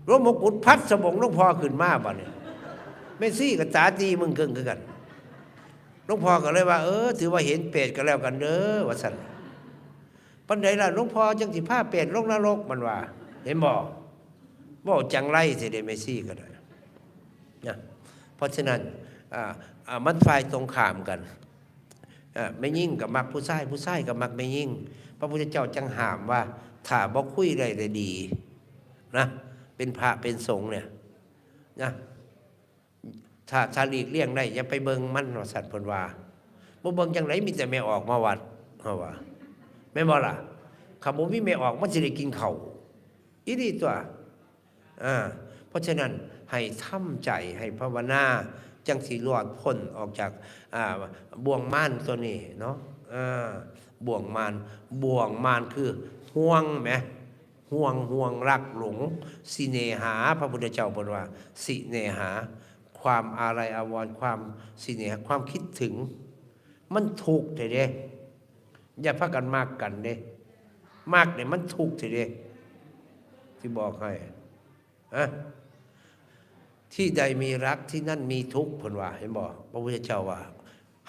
ร่มหกกุดพัดสมองหลวงพ่อขึ้นมาบ่เนี่ยเมซี่กับตาตีมึงเกิงคือกันหลวงพ่อก็เลยว่าถือว่าเห็นเปรตกันแล้วกันเด้อว่าสั่นปันใดล่ะหลวงพ่อจังสิพาเปรตลงนรกมันว่าเห็นบ่จังไรสิเดเมซี่ก็ได้นะเพราะฉะนั้นมันฝ่ายตรงข้ามกันไม่ยิ่งกับมักผู้ชายกับมักไม่ยิ่งพระพุทธเจ้าจังห้ามว่าถ้าบ่คุยได้ดีนะเป็นพระเป็นสงฆ์เนี่ยนะถ้าหลีกเลี่ยงได้อย่าไปเบิ่งมันว่าสัตว์เพิ่นว่าบ่เบิ่งจังไรมีแต่แม่ออกมาวัดเฮาว่าแม่นบ่ล่ะคำบ่มีแม่ออกมันสิได้กินข้าวอีนี่ตัวเพราะฉะนั้นให้ทำใจให้ภาวนาจังสิรอดพ้นออกจากบ่วงม่านตัวนี้เนาะบ่วงม่านคือห่วงแหมห่วงรักหลงสิเนหาพระพุทธเจ้าบอกว่าสิเนหาความอาลัยอาวรณ์ความสิเนหาความคิดถึงมันทุกข์เด้อย่าพากันมากกันเด้มากเนี่ยมันทุกข์เด้ที่บอกให้ที่ใดมีรักที่นั่นมีทุกข์เพิ่นว่าเห็นบ่พระพุทธเจ้าว่า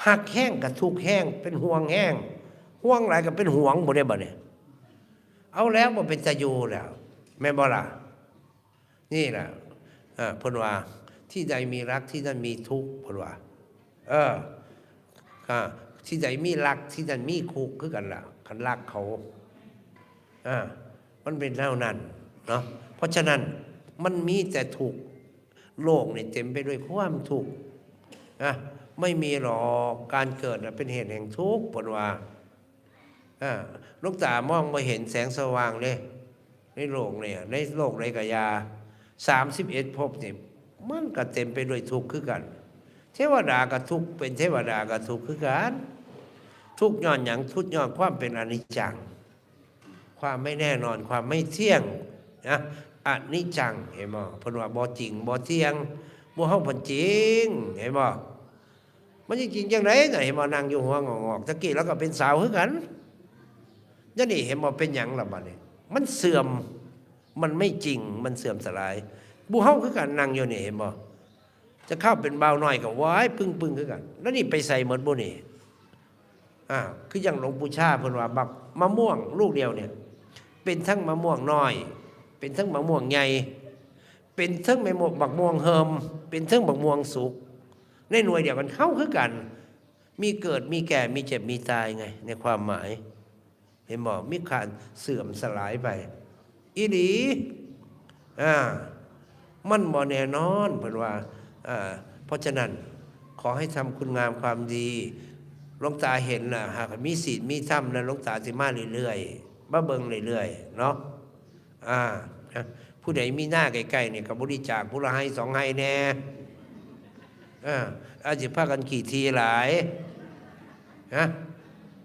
หักแห้งกับทุกข์แห้งเป็นห่วงแห้งห่วงหลายก็เป็นห่วงบ่ได้บ่เนี่ยเอาแล้วบ่เป็นตะอยู่แล้วแม่นบ่ล่ะนี่ล่ะเพิ่นว่าที่ใดมีรักที่นั่นมีทุกข์เพิ่นว่าที่ใดมีรักที่นั่นมีคุกคือกันล่ะคันรักเขามันเป็นเท่านั้นเนาะเพราะฉะนั้นมันมีแต่ทุกข์โลกนี่เต็มไปด้วยความทุกข์ไม่มีหรอกการเกิดเป็นเหตุแห่งทุกข์เพิ่นว่าลูกตามองมาเห็นแสงสว่างเลยในโลกเนี่ยในโลกในกายา31 ภพนี่มันก็เต็มไปด้วยทุกข์คือกันเทวดาก็ทุกข์เป็นเทวดาก็ทุกข์คือกันทุกข์ย้อนหยังทุกข์ย้อนความเป็นอนิจจังความไม่แน่นอนความไม่เที่ยงนะอนิจจังเห็นบ่เพิ่นว่าบ่จริงบ่เที่ยงบ่เฮาเพิ่นจริงเห็นบ่มันจริงจังได๋น่ะเห็นบ่นั่งอยู่หัวงอกๆตะกี้แล้วก็เป็นสาวคือกันนั่นนี่เห็นบ่เป็นหยังล่ะบัดนี้มันเสื่อมมันไม่จริงมันเสื่อมสลายบ่เฮาคือกันนั่งอยู่นี่เห็นบ่จะเข้าเป็นบ่าวน้อยก็ว้ายปึ้งๆคือกันแล้วนี่ไปใส่หมดบ่นี่คืออย่างหลวงปู่ชาเพิ่นว่าบักมะม่วงลูกเดียวเนี่ยเป็นทั้งมะม่วงน้อยเป็นทั้งมะม่วงใหญ่เป็นทั้งบักม่วงเฮิมเป็นทั้งบักม่วงสุกในหน่วยเดียวกันเข้าคือกันมีเกิดมีแก่มีเจ็บมีตายไงในความหมายเห็นบ่มีการเสื่อมสลายไปอีหลีมันบ่แน่นอนเพิ่นว่าเพราะฉะนั้นขอให้ทำคุณงามความดีหลวงตาเห็นน่ะหากมีศีลมีธรรมนะหลวงตาสิมาเรื่อยๆมาเบิ่งเรื่อยๆเนาะผู้ใดมีหน้าใกล้ๆนี่ก็บริจาคผู้ละให้2ให้แน่อาจสิพากันขี่ทีหลาย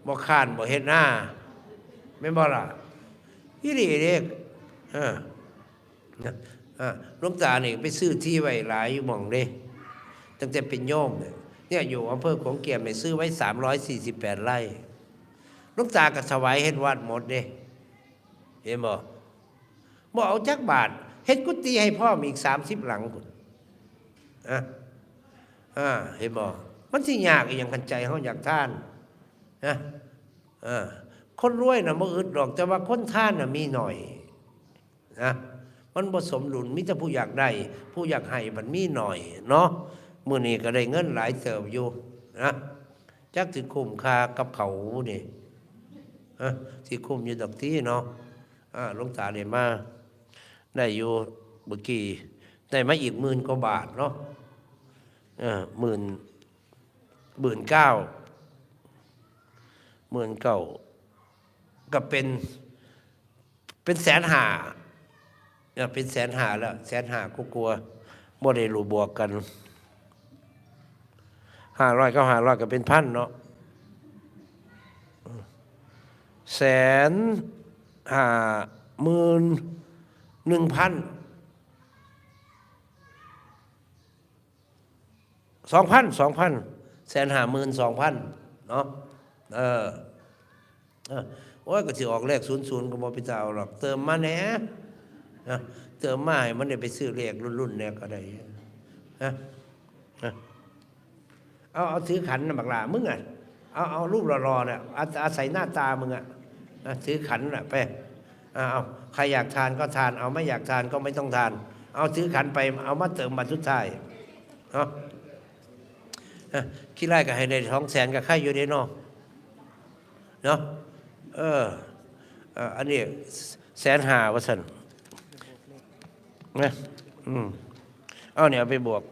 บ่ค้านบ่เฮ็ดหน้าแม่นบ่ล่ะอีหลีเด้หลวงตานี่ไปซื้อที่ไว้หลายอยู่หม่องเด้ตั้งแต่เป็นโยมเนี่ยอยู่อำเภอของเกียมเนี่ยซื้อไว้348 ไร่หลวงตาก็ถวายเฮ็ดวัดหมดเด้เห็นบ่เอาจักบาทเฮ็ดกุฏิให้พ่อมีอีก30 หลังพุ่น อ่ะเห็นบ่มันสิยากอีหยังคันใจเฮาอยากทานนะคนรวยน่ะบ่อึดดอกแต่ว่าคนทานน่ะมีหน่อยนะมันบ่สมดุลมีแต่ผู้อยากได้ผู้อยากให้มันมีหน่อยเนาะมื้อนี้ก็ได้เงินหลายเติบอยู่นะจักสิคุ้มค่ากับเขานี่สิคุ้มอยู่ดอกที่เนาะหลวงตาได้มาได้อยู่เมื่อกี้ได้มาอีก10,000 กว่าบาทเนาะ19,000ก็เป็น150,000เนี่ยเป็น150,000แล้ว150,000กลัวๆบ่ได้รู้บวกกัน500กับ500ก็เป็น1,000เนาะ151,000 2,000 152,000เนาะโอ้ยก็สิออกเลข00ก็บ่ไปเอาหรอกเติมมาแหน่เติมมาให้มันได้ไปซื้อเลขรุ่นๆเนี่ยก็ได้เอาถือขันน่ะบักหล่ามึงอ่ะเอารูปรอๆเนี่ยอาศัยหน้าตามึงอ่ะถือขันน่ะไปเอาใครอยากทานก็ทานเอาไม่อยากทานก็ไม่ต้องทานเอาถือขันไปเอามาเติมบัตรสุดท้ายเนาะขี้ไล่ก็ให้ได้200,000ก็ใครอยู่ได้เนาะอันนี้150,000ว่าซั่นนะเอาเนี่ยเอาไปบวก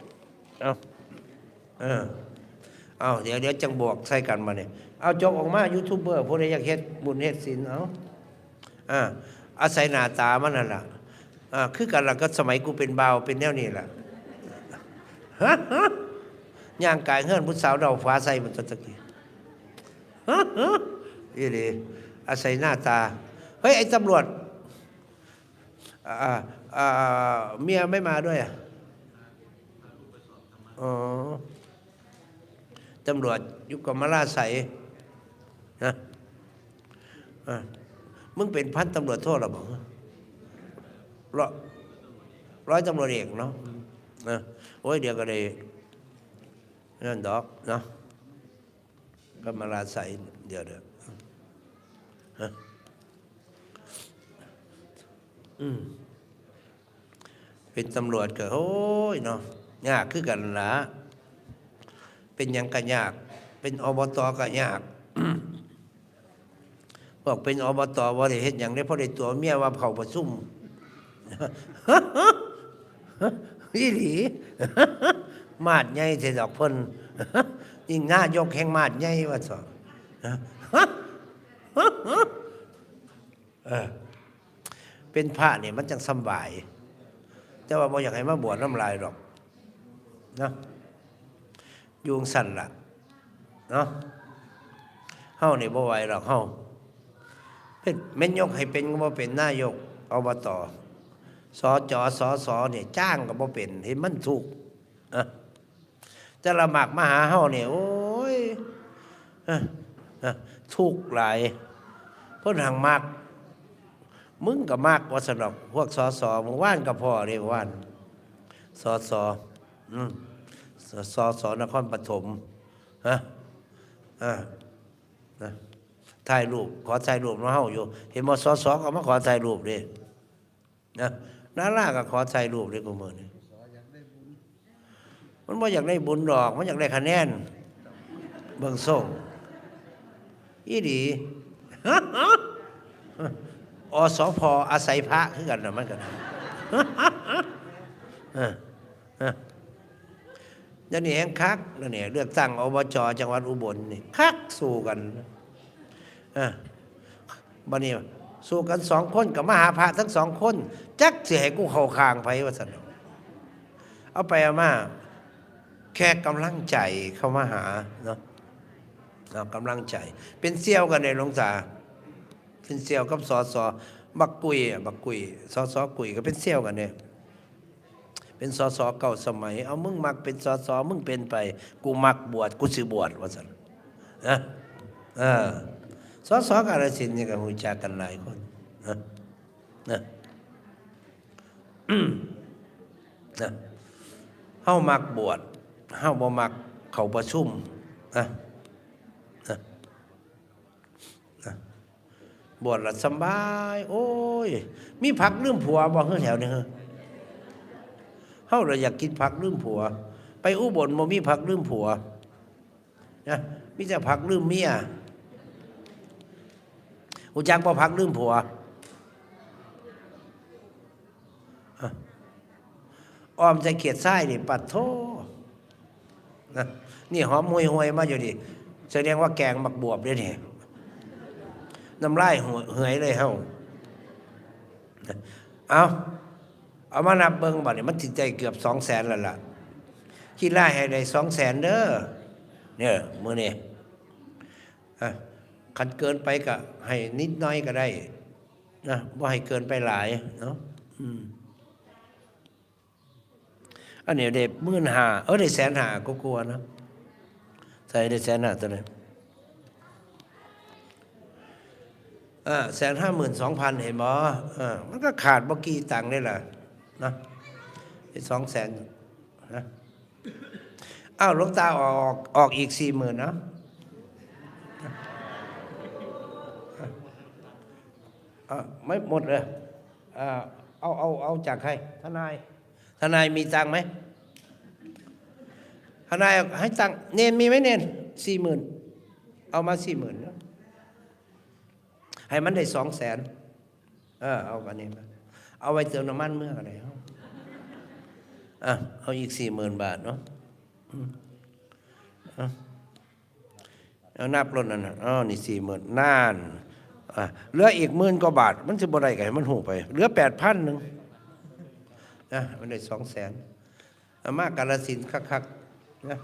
เอาเดี๋ยวจังบวกใส่กันมาเนี่ยเอาจกออกมายูทูบเบอร์ผู้ใดอยากเฮ็ดบุญเฮ็ดศีลอาศัยหน้าตามันนั่นล่ะคือกันล่ะก็สมัยกูเป็นบ่าวเป็นแนวนี้ล่ะย่างกายเฮือนผู้สาวเดาฟ้าใส่มันตะกี้อีหลีอาศัยหน้าตาเฮ้ยไอ้ตำรวจเมียไม่มาด้วยตำรวจยุคกมราใสนะมึงเป็นพันตำรวจโทษหรอบอกร้อยตำรวจเอกเนาะโอ้ยเดี๋ยวก็ได้นั่นดอกเนาะกมราใสเดี๋ยวเป็นตำรวจก็โอ้ยเนาะยากคือกันล่ะเป็นหยังก็ยากเป็นอบตก็ยากบอกเป็นอบตบ่ได้เฮ็ดหยังได้เพราะได้ตัวเมียว่าเข้าประชุมอีหลีมาดใหญ่เสิดอกเพิ่นยิ่งหน้ายกแห่งมาดใหญ่ว่าซะเป็นพระเนี่ยมันจังสบายแต่ว่าบ่อยากให้มาบวชน้ำลายหรอกนะยุงสั่นล่ะเนาะเฮานี่บ่ไหวหรอกเฮาเป็นแม่นยกให้เป็นก็บ่เป็นนายกอบต.สจ.สส.เนี่ยจ้างก็บ่เป็นเห็นมันถูกแต่ละหมากมาหาเฮาเนี่ยโอ้ยทุกข์หลายเพิ่นหังมากมึงก็มากว่าสนอกพวกสสมึงว่านก็พอเด้ว่านสสนครปฐมถ่ายรูปขอถ่ายรูปมาเฮาอยู่เห็นบ่สสก็มาขอถ่ายรูปเด้นาราก็ขอถ่ายรูปเด้กูมื้อนี้มันบ่อยากได้บุญดอกมันอยากได้คะแนนเบิ่งส่งอีดีอสพอาศัยพระคือกันน่ะมันกันเดี๋ยวนี้แห่งคักแล้วเนี่ยเลือกตั้งอบจจังหวัดอุบลนี่คักสู้กันบัดนี้สู้กัน2 คนกับมหาพระทั้ง2 คนจักสิให้กูเข้าข้างไผว่าซั่นเอาไปเอามาแค่กำลังใจเข้ามาหาเนาะกำลังใจเป็นเสี่ยวกันในหลวงตาเป็นเสี่ยวกับสสบักกุยสสกุยก็เป็นเสี่ยวกันเนี่ยเป็นสสเก่าสมัยเอามึงมักเป็นสสมึงเป็นไปกูมักบวชกูสิบวชว่าซั่นสสกาฬสินธุ์นี่ก็รู้จักกันหลายคน เฮามักบวชเฮาบ่มักเข้าประชุมนะบวชแล้วสำบายโอ้ยมีผักลืมผัวบ่เฮือแถวนี้เฮ้อเฮาเลยอยากกินผักลืมผัวไปอุบลบ่มีผักลืมผัวนะมีแต่ผักลืมเมียรู้จักบ่ผักลืมผัวอ้อมใจเขียดไส้นี่ปัดโทนะนี่หอมห่วยๆมาอยู่ดิแสดงว่าแกงมักบวบด้วยนี่น้ำลายเหยเลยเฮ้าเอามานับเบิ่งบ่เนี่ยมันติดใจเกือบ200,000แล้วล่ะคิดไล่ให้ได้200,000เด้อเนี่ยมื้อนี้คันเกินไปก็ให้นิดน้อยก็ได้นะบ่ให้เกินไปหลายเนาะอันนี้เด็ก15,000ได้150,000ก็กลัวนะใส่ได้150,000ตัวนี้152,000เห็นบ่มันก็ขาดบ่กี่ตังค์ได้ล่ะนะ200,000นะหลวงตาออกอีก 40,000นะไม่หมดเลยเอาจากใครทนายมีตังค์ไหมทนายให้ตังค์เนนมีไหมเนน 40,000เอามา 40,000นะให้มันได้200,000เอาอันนี้มาเอาไว้เติมน้ำมันเมื่อไหร่เอาอีก 40,000 บาทเนาะเอานับรถนั่นน่ะนี่ 40,000น่านเหลืออีก10,000 กว่าบาทมันจะบ่ได้ก็ให้มันหูไปเหลือ 8,000 นึงมันได้200,000มากาฬสินธุ์คักๆนะ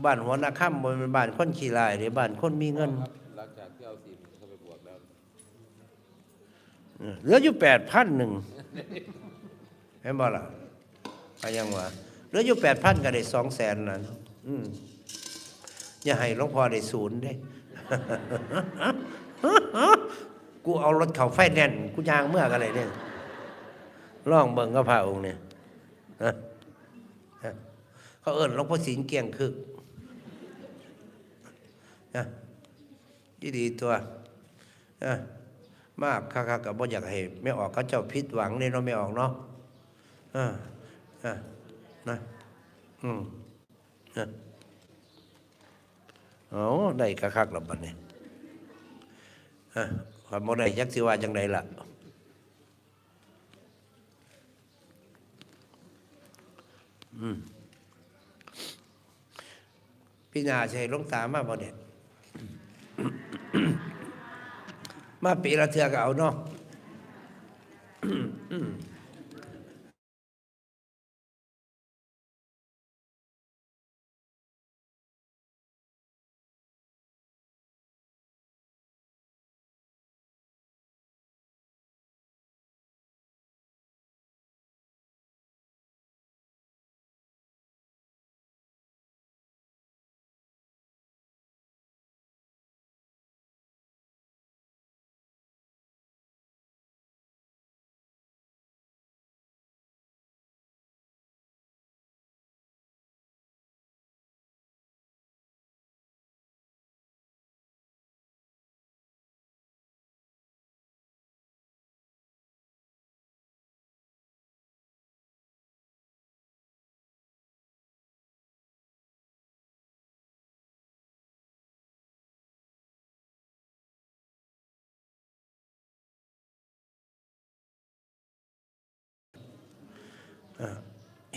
บ้านหัวนาค่ำบ่เป็นบ้านคนขี้ลายเด้บ้านคนมีเงินหลังจากที่เอา40,000เข้าไปบวกแล้วเหลืออยู่ 8,000 นึงเห็นบ่ล่ะก็ยังว่าเหลืออยู่ 8,000 ก็ได้200,000นั่นอย่าให้หลวงพ่อได้0เด้ กูเอารถเข้าไฟแนนซ์กูย่างเมื่อกันเลยเนี่ยล่องเบิ่งกับพระองค์เนี่ยเขาเอิ้นหลวงพ่อสิงห์เกียงคึกดีตัวมากคักๆก็บ่อยากให้ไม่ออกเขาเจ้าผิดหวังเลยเนาะไม่ออกเนาะได้คักๆแล้วบัดนี้ความบ่ได้จักสิว่าจังไดล่ะพี่นาใช่หลวงตามาบ่เนี่ย มาปีละเทื่อก็เอาเนาะ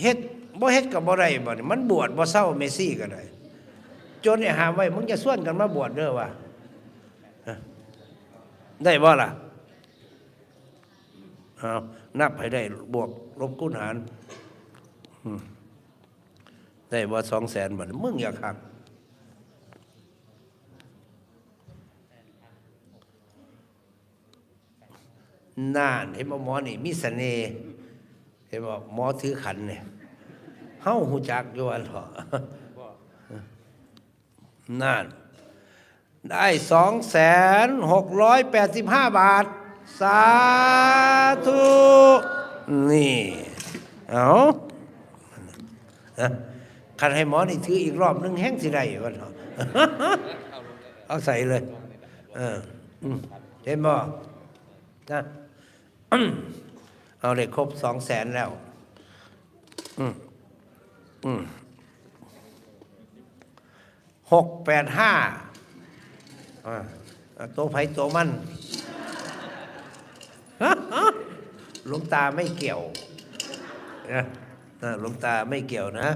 เฮ็ดบ่เฮ็ดก็บ่ได้บ่นี่มันบวชบ่เศร้าเมซี่ก็ได้จนหาไว้มึงจะส่วนกันมาบวชเด้อว่าได้บ่ล่ะนับให้ได้บวกลบคูณหารได้บ่200,000บ่มึงอย่าคักน่านเห็นบ่หมอนี่มีเสน่ห์เห็นบ่หมอถือขันเนี่ยเฮาฮู้จักอยู่ว่าเถาะนั่นได้2,685 บาทสาธุนี่เอา นะคันให้หมอนี่ถืออีกรอบนึงแห้งสิได้ว่าเนาะ เอาใส่เลยเห็นบ่นะ เอาเลยครบ200,000แล้ว685ตัวไผตัวมัน หลวงตาไม่เกี่ยวนะหลวงตาไม่เกี่ยวนะ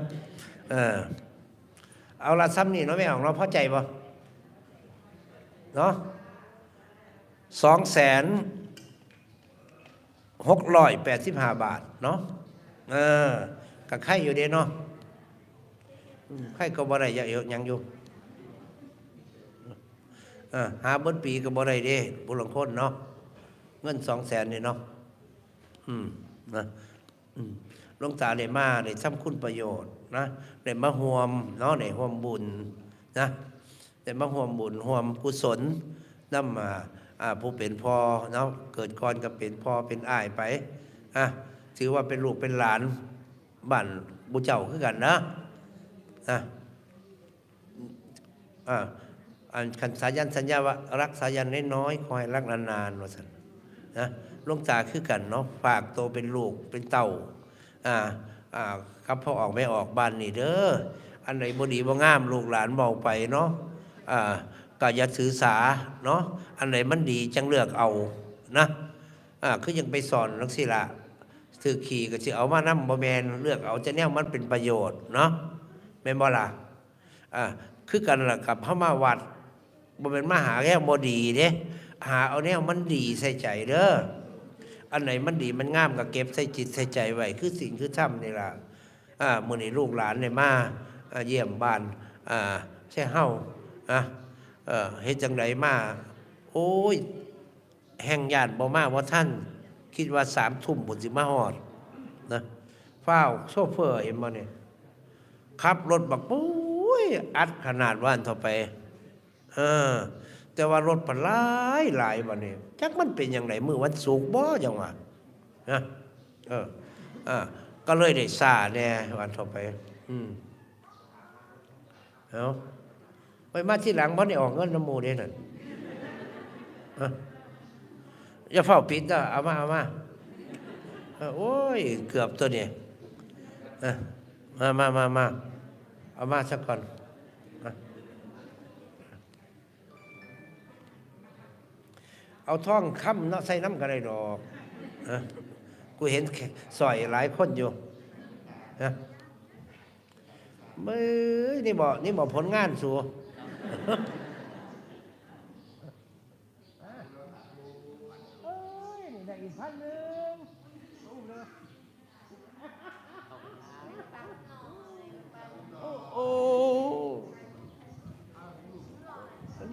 เอาละซ้ำนี่เนาะไม่ออกเราพอใจป่ะเนาะ2,685 บาทเนาะกับไข่อยู่เด้เนาะไข่ก็บ่ได้ยังอยู่หาเบิ้ลปีก็บ่ได้เด้บุรุษคนเนาะเงิน200,000นี่เนาะนะหลวงตาได้มาได้ทำคุณประโยชน์นะได้มาห่วมเนาะได้ห่วมบุญนะได้มาห่วมบุญห่วมกุศลนำมาผู้เป็นพ่อเนาะเกิดก่อนก็เป็นพ่อเป็นอ้ายไปถือว่าเป็นลูกเป็นหลานบ้านบุเจ้าคือกันนะอันคันสายันสัญญาว่ารักสายันน้อยๆคอยรักนานๆว่าซั่นนะหลวงตาคือกันเนาะฝากโตเป็นลูกเป็นเต่าครับพอออกไม่ออกบ้านนี่เด้ออันไหนบ่ดีบ่งามลูกหลานเบาไปเนาะก็อย่าถือสาเนาะอันไหนมันดีจังเลือกเอานะคือยังไปสอนลักษิละถือขี่ก็สิเอามานำบ่แม่นเลือกเอาจะแนวมันเป็นประโยชน์เนาะแม่นบ่ล่ะคือกันล่ะกับเฮามาวัดบ่แม่นมาหาแค่บ่ดีเด้หาเอาแนวมันดีใส่ใจเด้ออันไหนมันดีมันงามก็เก็บใส่จิตใส่ใจไว้คือสิ่งคือธรรมนี่ล่ะมื้อนี้ลูกหลานได้มาเยี่ยมบ้านใช่เฮาเฮ็ดจังไดมาโอ้ยแห่งญาติบ่มาว่าท่านคิดว่า3 ทุ่มพุ่นสิมาฮอดนะฟ้าวโชเฟอร์เห็นบ่เนี่ยขับรถบักปุ้ยอัดขนาดว่านเท่าไปแต่ว่ารถมันหลายบัดนี้จักมันเป็นจังไดมื้อวันศุกร์บ่จังว่านะก็เลยได้ซ่าแน่วันเท่าไปเอาไปมาที่หลังบ่ได้ออกเงินน้ำหมู่เด้นั่นอย่าเฝ้าปิดเด้อเอามาโอ้ยเกือบตัวนี้มาเอามาสักก่อนเอาท่องคำเนาะใส่น้ำกันได้ดอกกูเห็นสอยหลายคนอยู่มือนี่บอกผลงานสูได้อีก1,000โอ้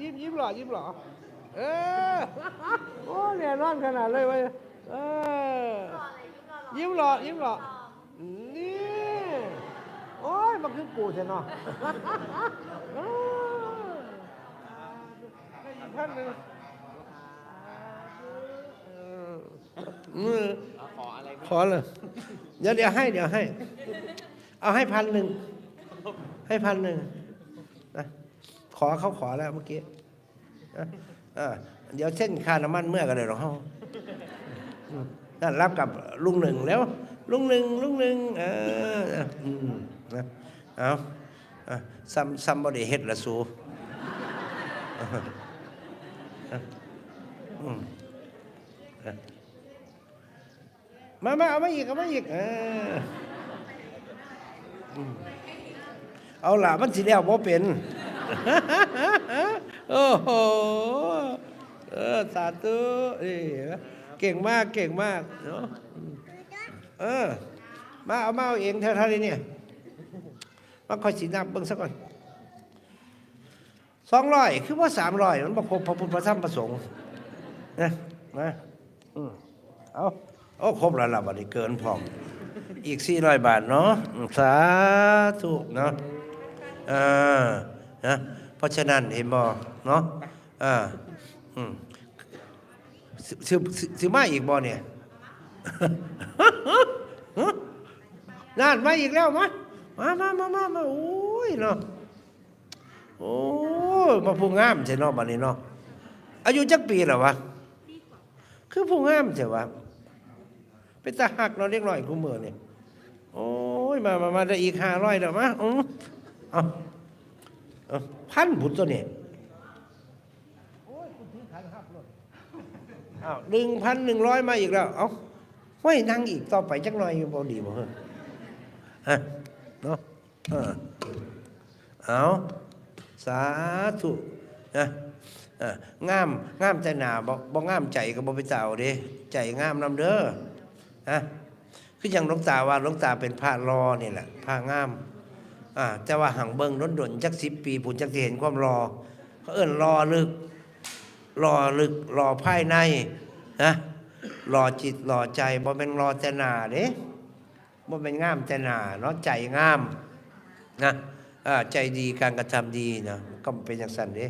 ยิ้มหล่อโอ้เนี่ยนอนขนาดเลยเว้ยยิ้มหล่อนี่โอ้ยมันคือกูใช่เนาะได้อีก1,000ขอเลยเดี๋ยวให้เอาให้1,000ให้1,000นะเขาขอแล้วเมื่อกี้เดี๋ยวเส้นค่าน้ำมันเมื่อกันเลยหรอกเขานั่นรับกับลุงหนึ่งแล้วลุงหนึ่งนะเอาซัมบอดี้เฮ็ดละสูมาเอามาอีกเอาล่ะมันสิแล้วบ่เป็นโอ้โหสาธุเก่งมากเนาะมาเอาเองเท่านี้เนี่ยมาคอยสีนับเบิ่งซะก่อน200คือว่า300มันบ่ครบพระพุทธพระธรรมพระสงฆ์นะมาเอาครบแล้วล่ะบัดนี้เกินพร้อมอีก400 บาทเนาะสาธุเนาะนะเพราะฉะนั้นเห็นบ่เนาะซื้อมาอีกบ่เนี่ยนั่นมาอีกแล้วมา มาโอ้ยเนาะโอ้ยมาผู้งามใช่เนาะบัดนี้เนาะอายุจักปีแล้ววะคือผู้งามใช่วะเป็นตาหักเนาะเล็กน้อยกูมื้อนี่โอ้ยมาได้อีก500แล้วมาเอาพันผุดตัวนี้โอ้ยกูถือขันหับรถอ้าว1,100มาอีกแล้วเอ้าห้อยนั่งอีกต่อไปจักหน่อยบ่ดีบ่เฮ้อฮะเนาะเอาสาธุนะงามใจหนาบ่งามใจก็บ่ไปเจ้าเด้ใจงามนำเด้อนะคืออย่างหลวงตาว่าหลวงตาเป็นพระรอนี่แหละพระงามแต่ว่าหังเบิ่งดนจัก10 ปีผู้จักสิเห็นความรอเขาเอิ้นรอลึกรอภายในนะรอจิตรอใจบ่แม่นรอแต่หน้าเด้บ่แม่นงามแต่หน้าเนาะใจงามนะใจดีการกระทำดีนะก็เป็นอย่างสั่นเด้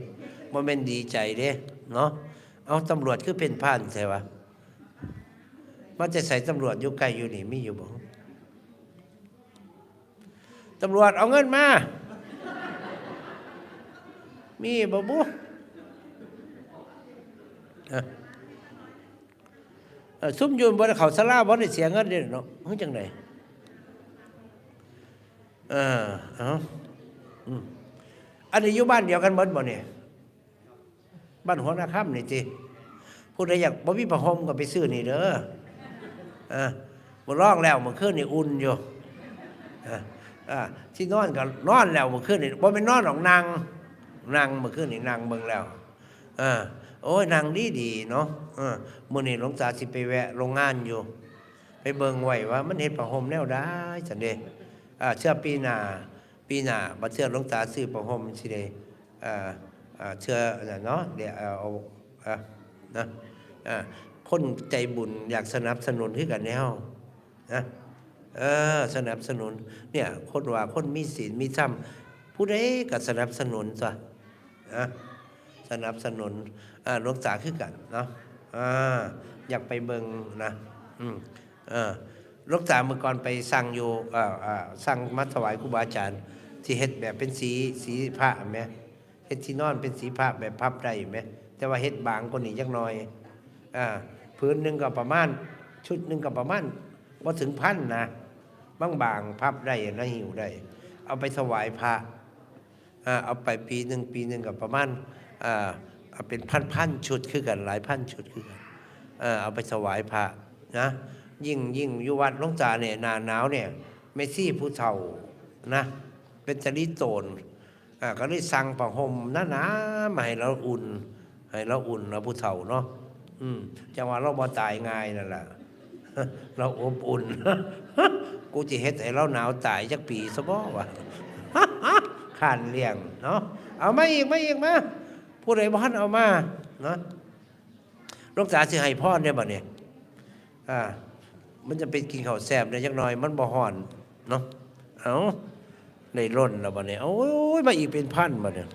บ่แม่นดีใจเด้เนาะเอาตำรวจคือเป็นผ่านใช่ปะมันจะใส่ตำรวจอยู่ไกลอยู่นี่มีอยู่บ่ตำรวจเอาเงินมามีบ่บุซุ่มยืนบ่ได้เข้าศาลาบ่ได้เสียเงินเด้เนาะเฮ้ยจังได๋อันนี้อยู่บ้านเดียวกันหมดบ่เนี่ยบ้านหัวนาค่ำนี่ติผู้ใดอยากบ่มีผ้าห่มก็ไปซื้อนี่เด้อบ่ร้องแล้วเมื่อคืนนี่อุ่นอยู่ที่นอนก็นอนแล้วเมื่อคืนนี่บ่แม่นนอนหรอกนั่งเมื่อคืนนี่นั่งเบิ่งแล้วโอ้ยนั่งดีเนาะมื้อนี้หลวงตาสิไปแวะโรงงานอยู่ไปเบิ่งไว้ว่ามันเฮ็ดผ้าห่มแนวใดจังได๋เชื่อปีหน้าบ่เชื่อหลวงตาซื้อผ้าห่มสิได้เชื่อเนาะเดี๋ยวเอานะคนใจบุญอยากสนับสนุนคือกันแนวนะสนับสนุนเนี่ยคนว่าคนมีศีลมีธรรมผู้ใดก็สนับสนุนซะสนับสนุนหลวงตาคือกันเนาะอยากไปเบิ่งนะหลวงตาเมื่อก่อนไปสั่งอยู่สั่งมาถวายครูบาอาจารย์ที่เฮ็ดแบบเป็นสีผ้าแม่เฮ็ดที่นอนเป็นสีผ้าแบบพับได้แม่แต่ว่าเฮ็ดบางกว่านี้จักหน่อยพื้นหนึงก็ประมาณชุดหนึงก็ประมาณบ่ถึง1,000นะบางพับได้นะหิวได้เอาไปถวายพระเอาไปปีหนึงก็ประมาณเอาเป็นพันชุดคือกันหลายพันชุดคือกันเอาไปถวายพระนะยิ่งอยู่วัดหลวงตาเนี่ยหน้าหนาวเนี่ยเมซี่ผู้เฒ่านะเป็นจริตโตนก็เลยสั่งผ้าห่มหนาๆมาให้เราอุ่นเราผู้เฒ่าเนาะจังว่าเราบ่ตายง่ายนั่นแหละเราอบอุ่นกูจะเฮ็ดให้เราหนาวตายจักปีซะบ่วะข้านเลี้ยงเนาะเอามาอีกมาผู้ใดบ่ทันเอามาเนาะหลวงตาสิให้พรได้บ่เนี่ยมันจะเป็นกินข้าวแซ่บได้จักหน่อยมันบ่ฮ้อนเนาะเอาได้ล้นแล้วบ่เนี่ยโอ้ยมาอีกเป็นพันบ่เนี่ย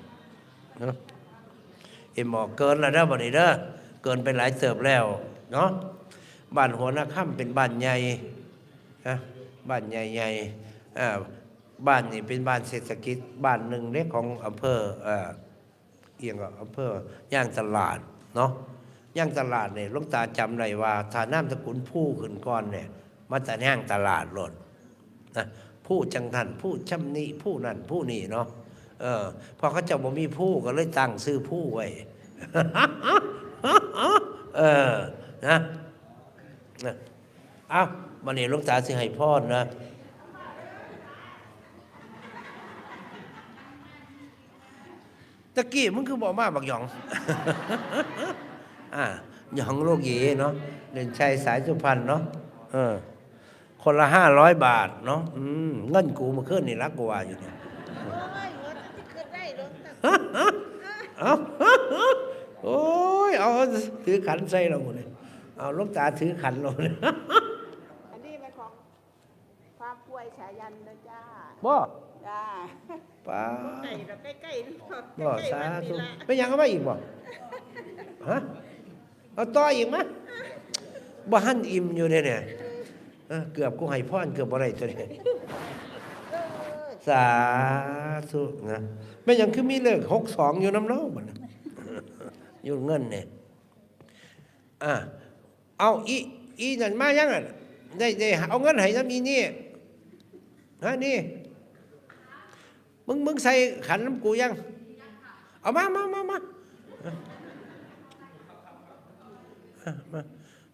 เนาะเอ็มบอกเกินแล้วเด้อบ่นี่เด้อเกินไปหลายเติบแล้วเนาะบ้านหัวนาค่ำเป็นบ้านใหญ่บ้านใหญ่บ้านนี่เป็นบ้านเศรษฐกิจบ้านหนึ่งเล็กของอำเภอเอียงก็อำเภอย่างตลาดเนาะย่างตลาดเนี่ยหลวงตาจำได้ว่าถ้านามสกุลผู้ขึ้นก่อนเนี่ยมาแต่ย่างตลาดโลดนะผู้จังทันผู้ช่ำนี้ผู้นั่นผู้นี่เนาะพอเขาเจ้าบ่มีผู้ก็เลยตั้งชื่อผู้ไว้นะเอาวันนี้หลวงตาสิให้พรนะตะกี้มึงคือบอกมาบักหยองหยองโลกเยเนาะเด่นชัยสายสุพรรณเนาะคนละ500 บาทเนาะเงินกูมาขึ้นนี่รักกว่าอยู่เนี่ยโอ้ยเอาถือขันใส่เราหมดเลยเอาลูกตาถือขันเราเลยอันนี้เป็นของความป่วยฉายันนะจ้าบ่จ้าป้าใกล้แบบใกล้ๆบ่สาธุไม่ยังเอามาอีกบ่ฮะเอาต่ออีกมั้ยบ่หันอิ่มอยู่เนี่ยเกือบกูให้พรเกือบบ่ได้ตัวนี้ สาธุนะไม่ยังคือมีเลข62อยู่น้ำเนาะบัดนี้อยู่เงินเนี่ยเอาอีนั่นมายังอ่ะได้เอาเงินให้ซ้ำอีนี่ฮะนี่มึงใส่ขันน้ำกูยังเอามา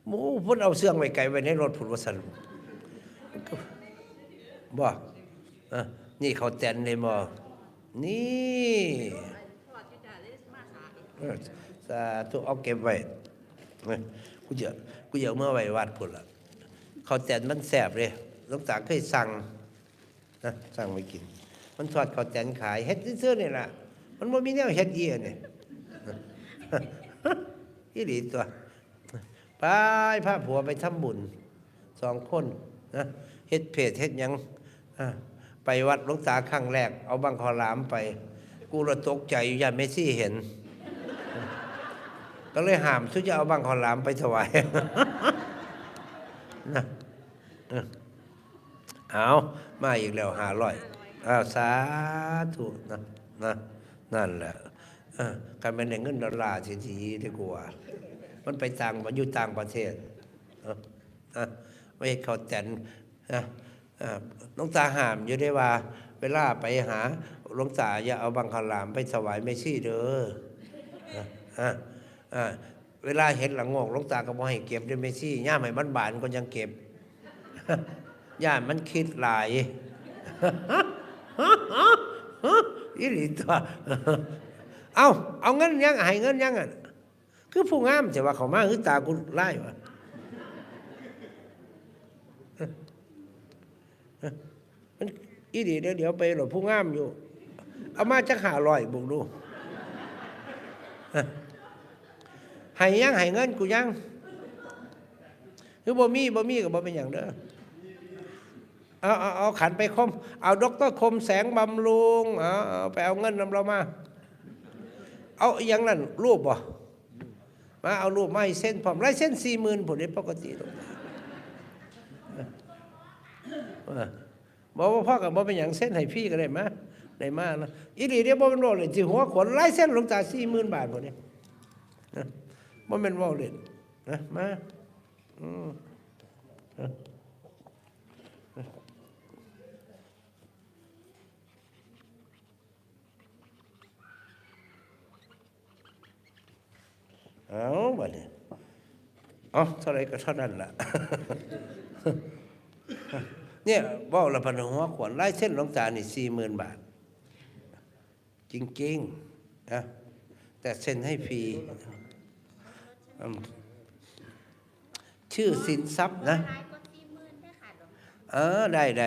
หมูพุ่นเอาเสื่องไว้ไกลไว้ในรถพุ่นว่าซั่นบ่นี่เขาแตนเลยบ่นี่สาธุเอาเก็บไว้กูจะเอาเมื่อไว้วัดพุ่นล่ะเขาแตนมันแซ่บเลยหลวงตาเคยสั่งนะสั่งไว้กินมันทอดเขาแตนขายเฮ็ดซื่อๆนี่ล่ะมันบ่มีแนวเฮ็ดอีอันนี่อีหลีตัวไปพาผัวไปทำบุญ2 คนนะเฮ็ดเพจเฮ็ดหยังไปวัดหลวงตาครั้งแรกเอาบังคอหลามไปกูละตกใจอยู่ย่าเมซี่เห็นก็เลยห้ามซุจะเอาบังคอหลามไปถวายนะเอามาอีกแล้ว500สาธุนะนั่นแหละการเป็นเงินดอลลาร์เสียทีดีกว่ามันไปต่างมันอยู่ต่างประเทศไม่ให้เขาแต่นหลวงตาห้ามอยู่ได้ว่าเวลาไปหาหลวงตาอย่าเอาบังคลามไปถวายเมซี่เด้อเวลาเห็นหลังงอกหลวงตาก็บ่ให้เก็บด้วยเมซี่ย่าให้มันบานก็ยังเก็บย่ามันคิดหลายอีหลีตัวเอาเงินยังให้เงินยังอ่ะคือผู้งามแต่ว่าเขามาคือตากูไล่วะมันอีดีเดี๋ยวไปหลบผู้งามอยู่เอามาจะ500บุกดูให้ยังให้เงินกูยังคือบ่มีก็บ่เป็นอย่างเด้อเอาขันไปคมเอาดร.คมแสงบำรุงเอาไปเอาเงินนำเรามาเอาอย่างนั้นรูปบ่มาเอารูปมาให้เส้นพร้อมลายเส้น 40,000ผมได้ปกติบอกว่าพ่อกับบ่เป็นอย่างเส้นให้พี่ก็ได้มานะอีหลีเดี๋ยวบ่เป็นว่าเลยที่หัวขนลายเส้นหลวงตา 40,000 บาทผมนี่บ่เป็นว่าเลยนะมาเอาบัดนี้เท่าไรก็เท่านั้นล่ะเนี่ยว่าละพันหัวขวัญไล่เส้นหลวงตานี่ 40,000 บาทจริงๆนะแต่เซ็นให้ฟรีชื่อสินทรัพย์นะได้มาจ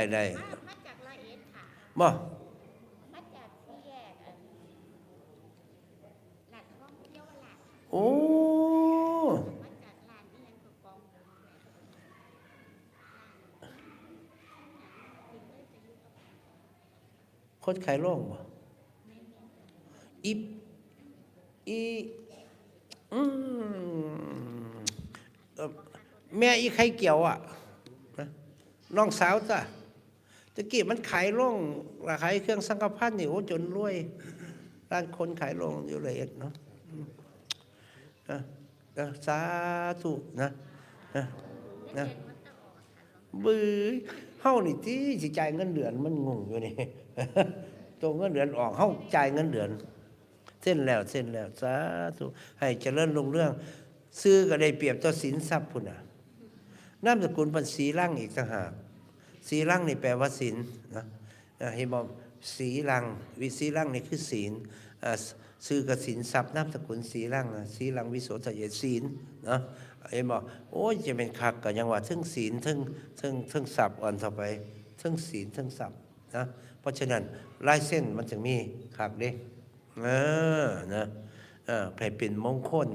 าก100 เอ็ดค่ะบ่มาจากที่แยกหลัดท่องเที่ยวหลัดโอ้มาจากร้านที่ยังถูกกองคนขายโล่งบ่แม่อีไข่เกี่ยวอ่ะน้องสาวจ้ะตะกี้มันขายโล่งขายเครื่องสังฆพันธ์นี่โอ้จนรวยร้านคนขายโล่งอยู่ละเอียดเนาะสาธุนะบื้อเฮานี่ที่สิจ่ายเงินเดือนมันงงอยู่นี่ ตัวเงินเดือนออกเฮาจ่ายเงินเดือนเส้นแล้วสาธุให้เจริญรุ่งเรื่องซื้อก็ได้เปรียบต่อสินทรัพย์พุ่นน่ะนามสกุลเป็นสีลังอีกต่างหากสีลังนี่แปลว่าศีลนะเห็นบ่สีลังสีลังนี่คือศีลซื้อกับสินทรัพย์นามสกุลสีลังนะสีลังวิโสทะเยศีลนะเห็นบ่โอ้ยจะเป็นคักก็ยังว่าทั้งศีลทั้งทรัพย์อ่อนต่อไปทั้งศีลทั้งทรัพย์นะเพราะฉะนั้นลายเส้นมันจึงมีคักเด้นะให้เป็นมงคล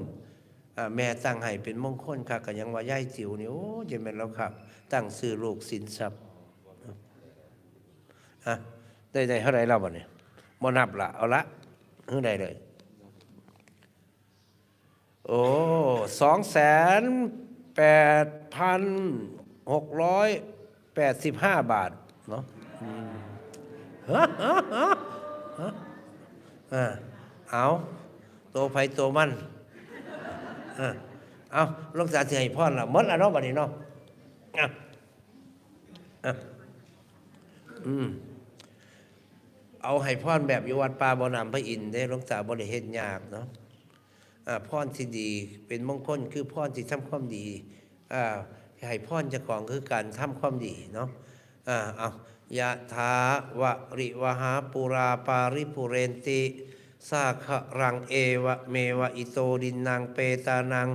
แม่ตั้งให้เป็นมงคลค่ะก็ยังว่ายายจิ๋วนี่โอ้จะเป็นแล้วครับตั้งชื่อลูกสินทรัพย์ได้เท่าไหร่แล้วบ่เนี่ยบ่นับละเอาละได้เลยโอ้2,8,685 บาทเนาะ เอาตัวไผตัวมันเอาหลวงตาสิให้พรล่ะหมดแล้วเนาะบัดนี้เนาะเอาให้พรแบบอยู่วัดป่าบ่อน้ำพระอินทร์ได้หลวงตาบ่ได้เฮ็ดยากเนาะพรที่ดีเป็นมงคลคือพรที่ทำความดีให้พรเจ้าของคือการทำความดีเนาะเอายะถาวะริวหาปุราปาริปุเรนติสาขรังเอวะเมวะอิโตดินนางเปตานัง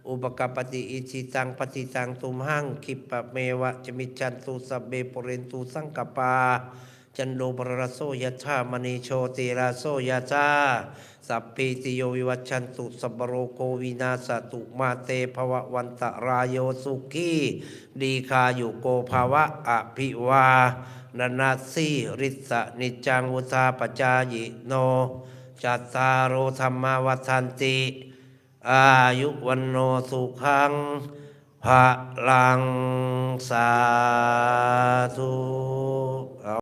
อุปกปปติอิจิตังปฏิตังตุมหังคิปะเมวะจมิจจันตุสัพเบปุเรนตุสังกปาจันโดปรโสยะธามณีโชติราโสยะธาสัพพิติโยวิวัชชันตุสัพพโรโควินาศตุมาเตภวะวันตรายโยสุขีดีคาอยู่โกภาวะอภิวานานาสีริสะนิจังวุธาปจายโนจัตตารโอธรรมวัฏันติอายุวันโนสุขังภะลังสาธุ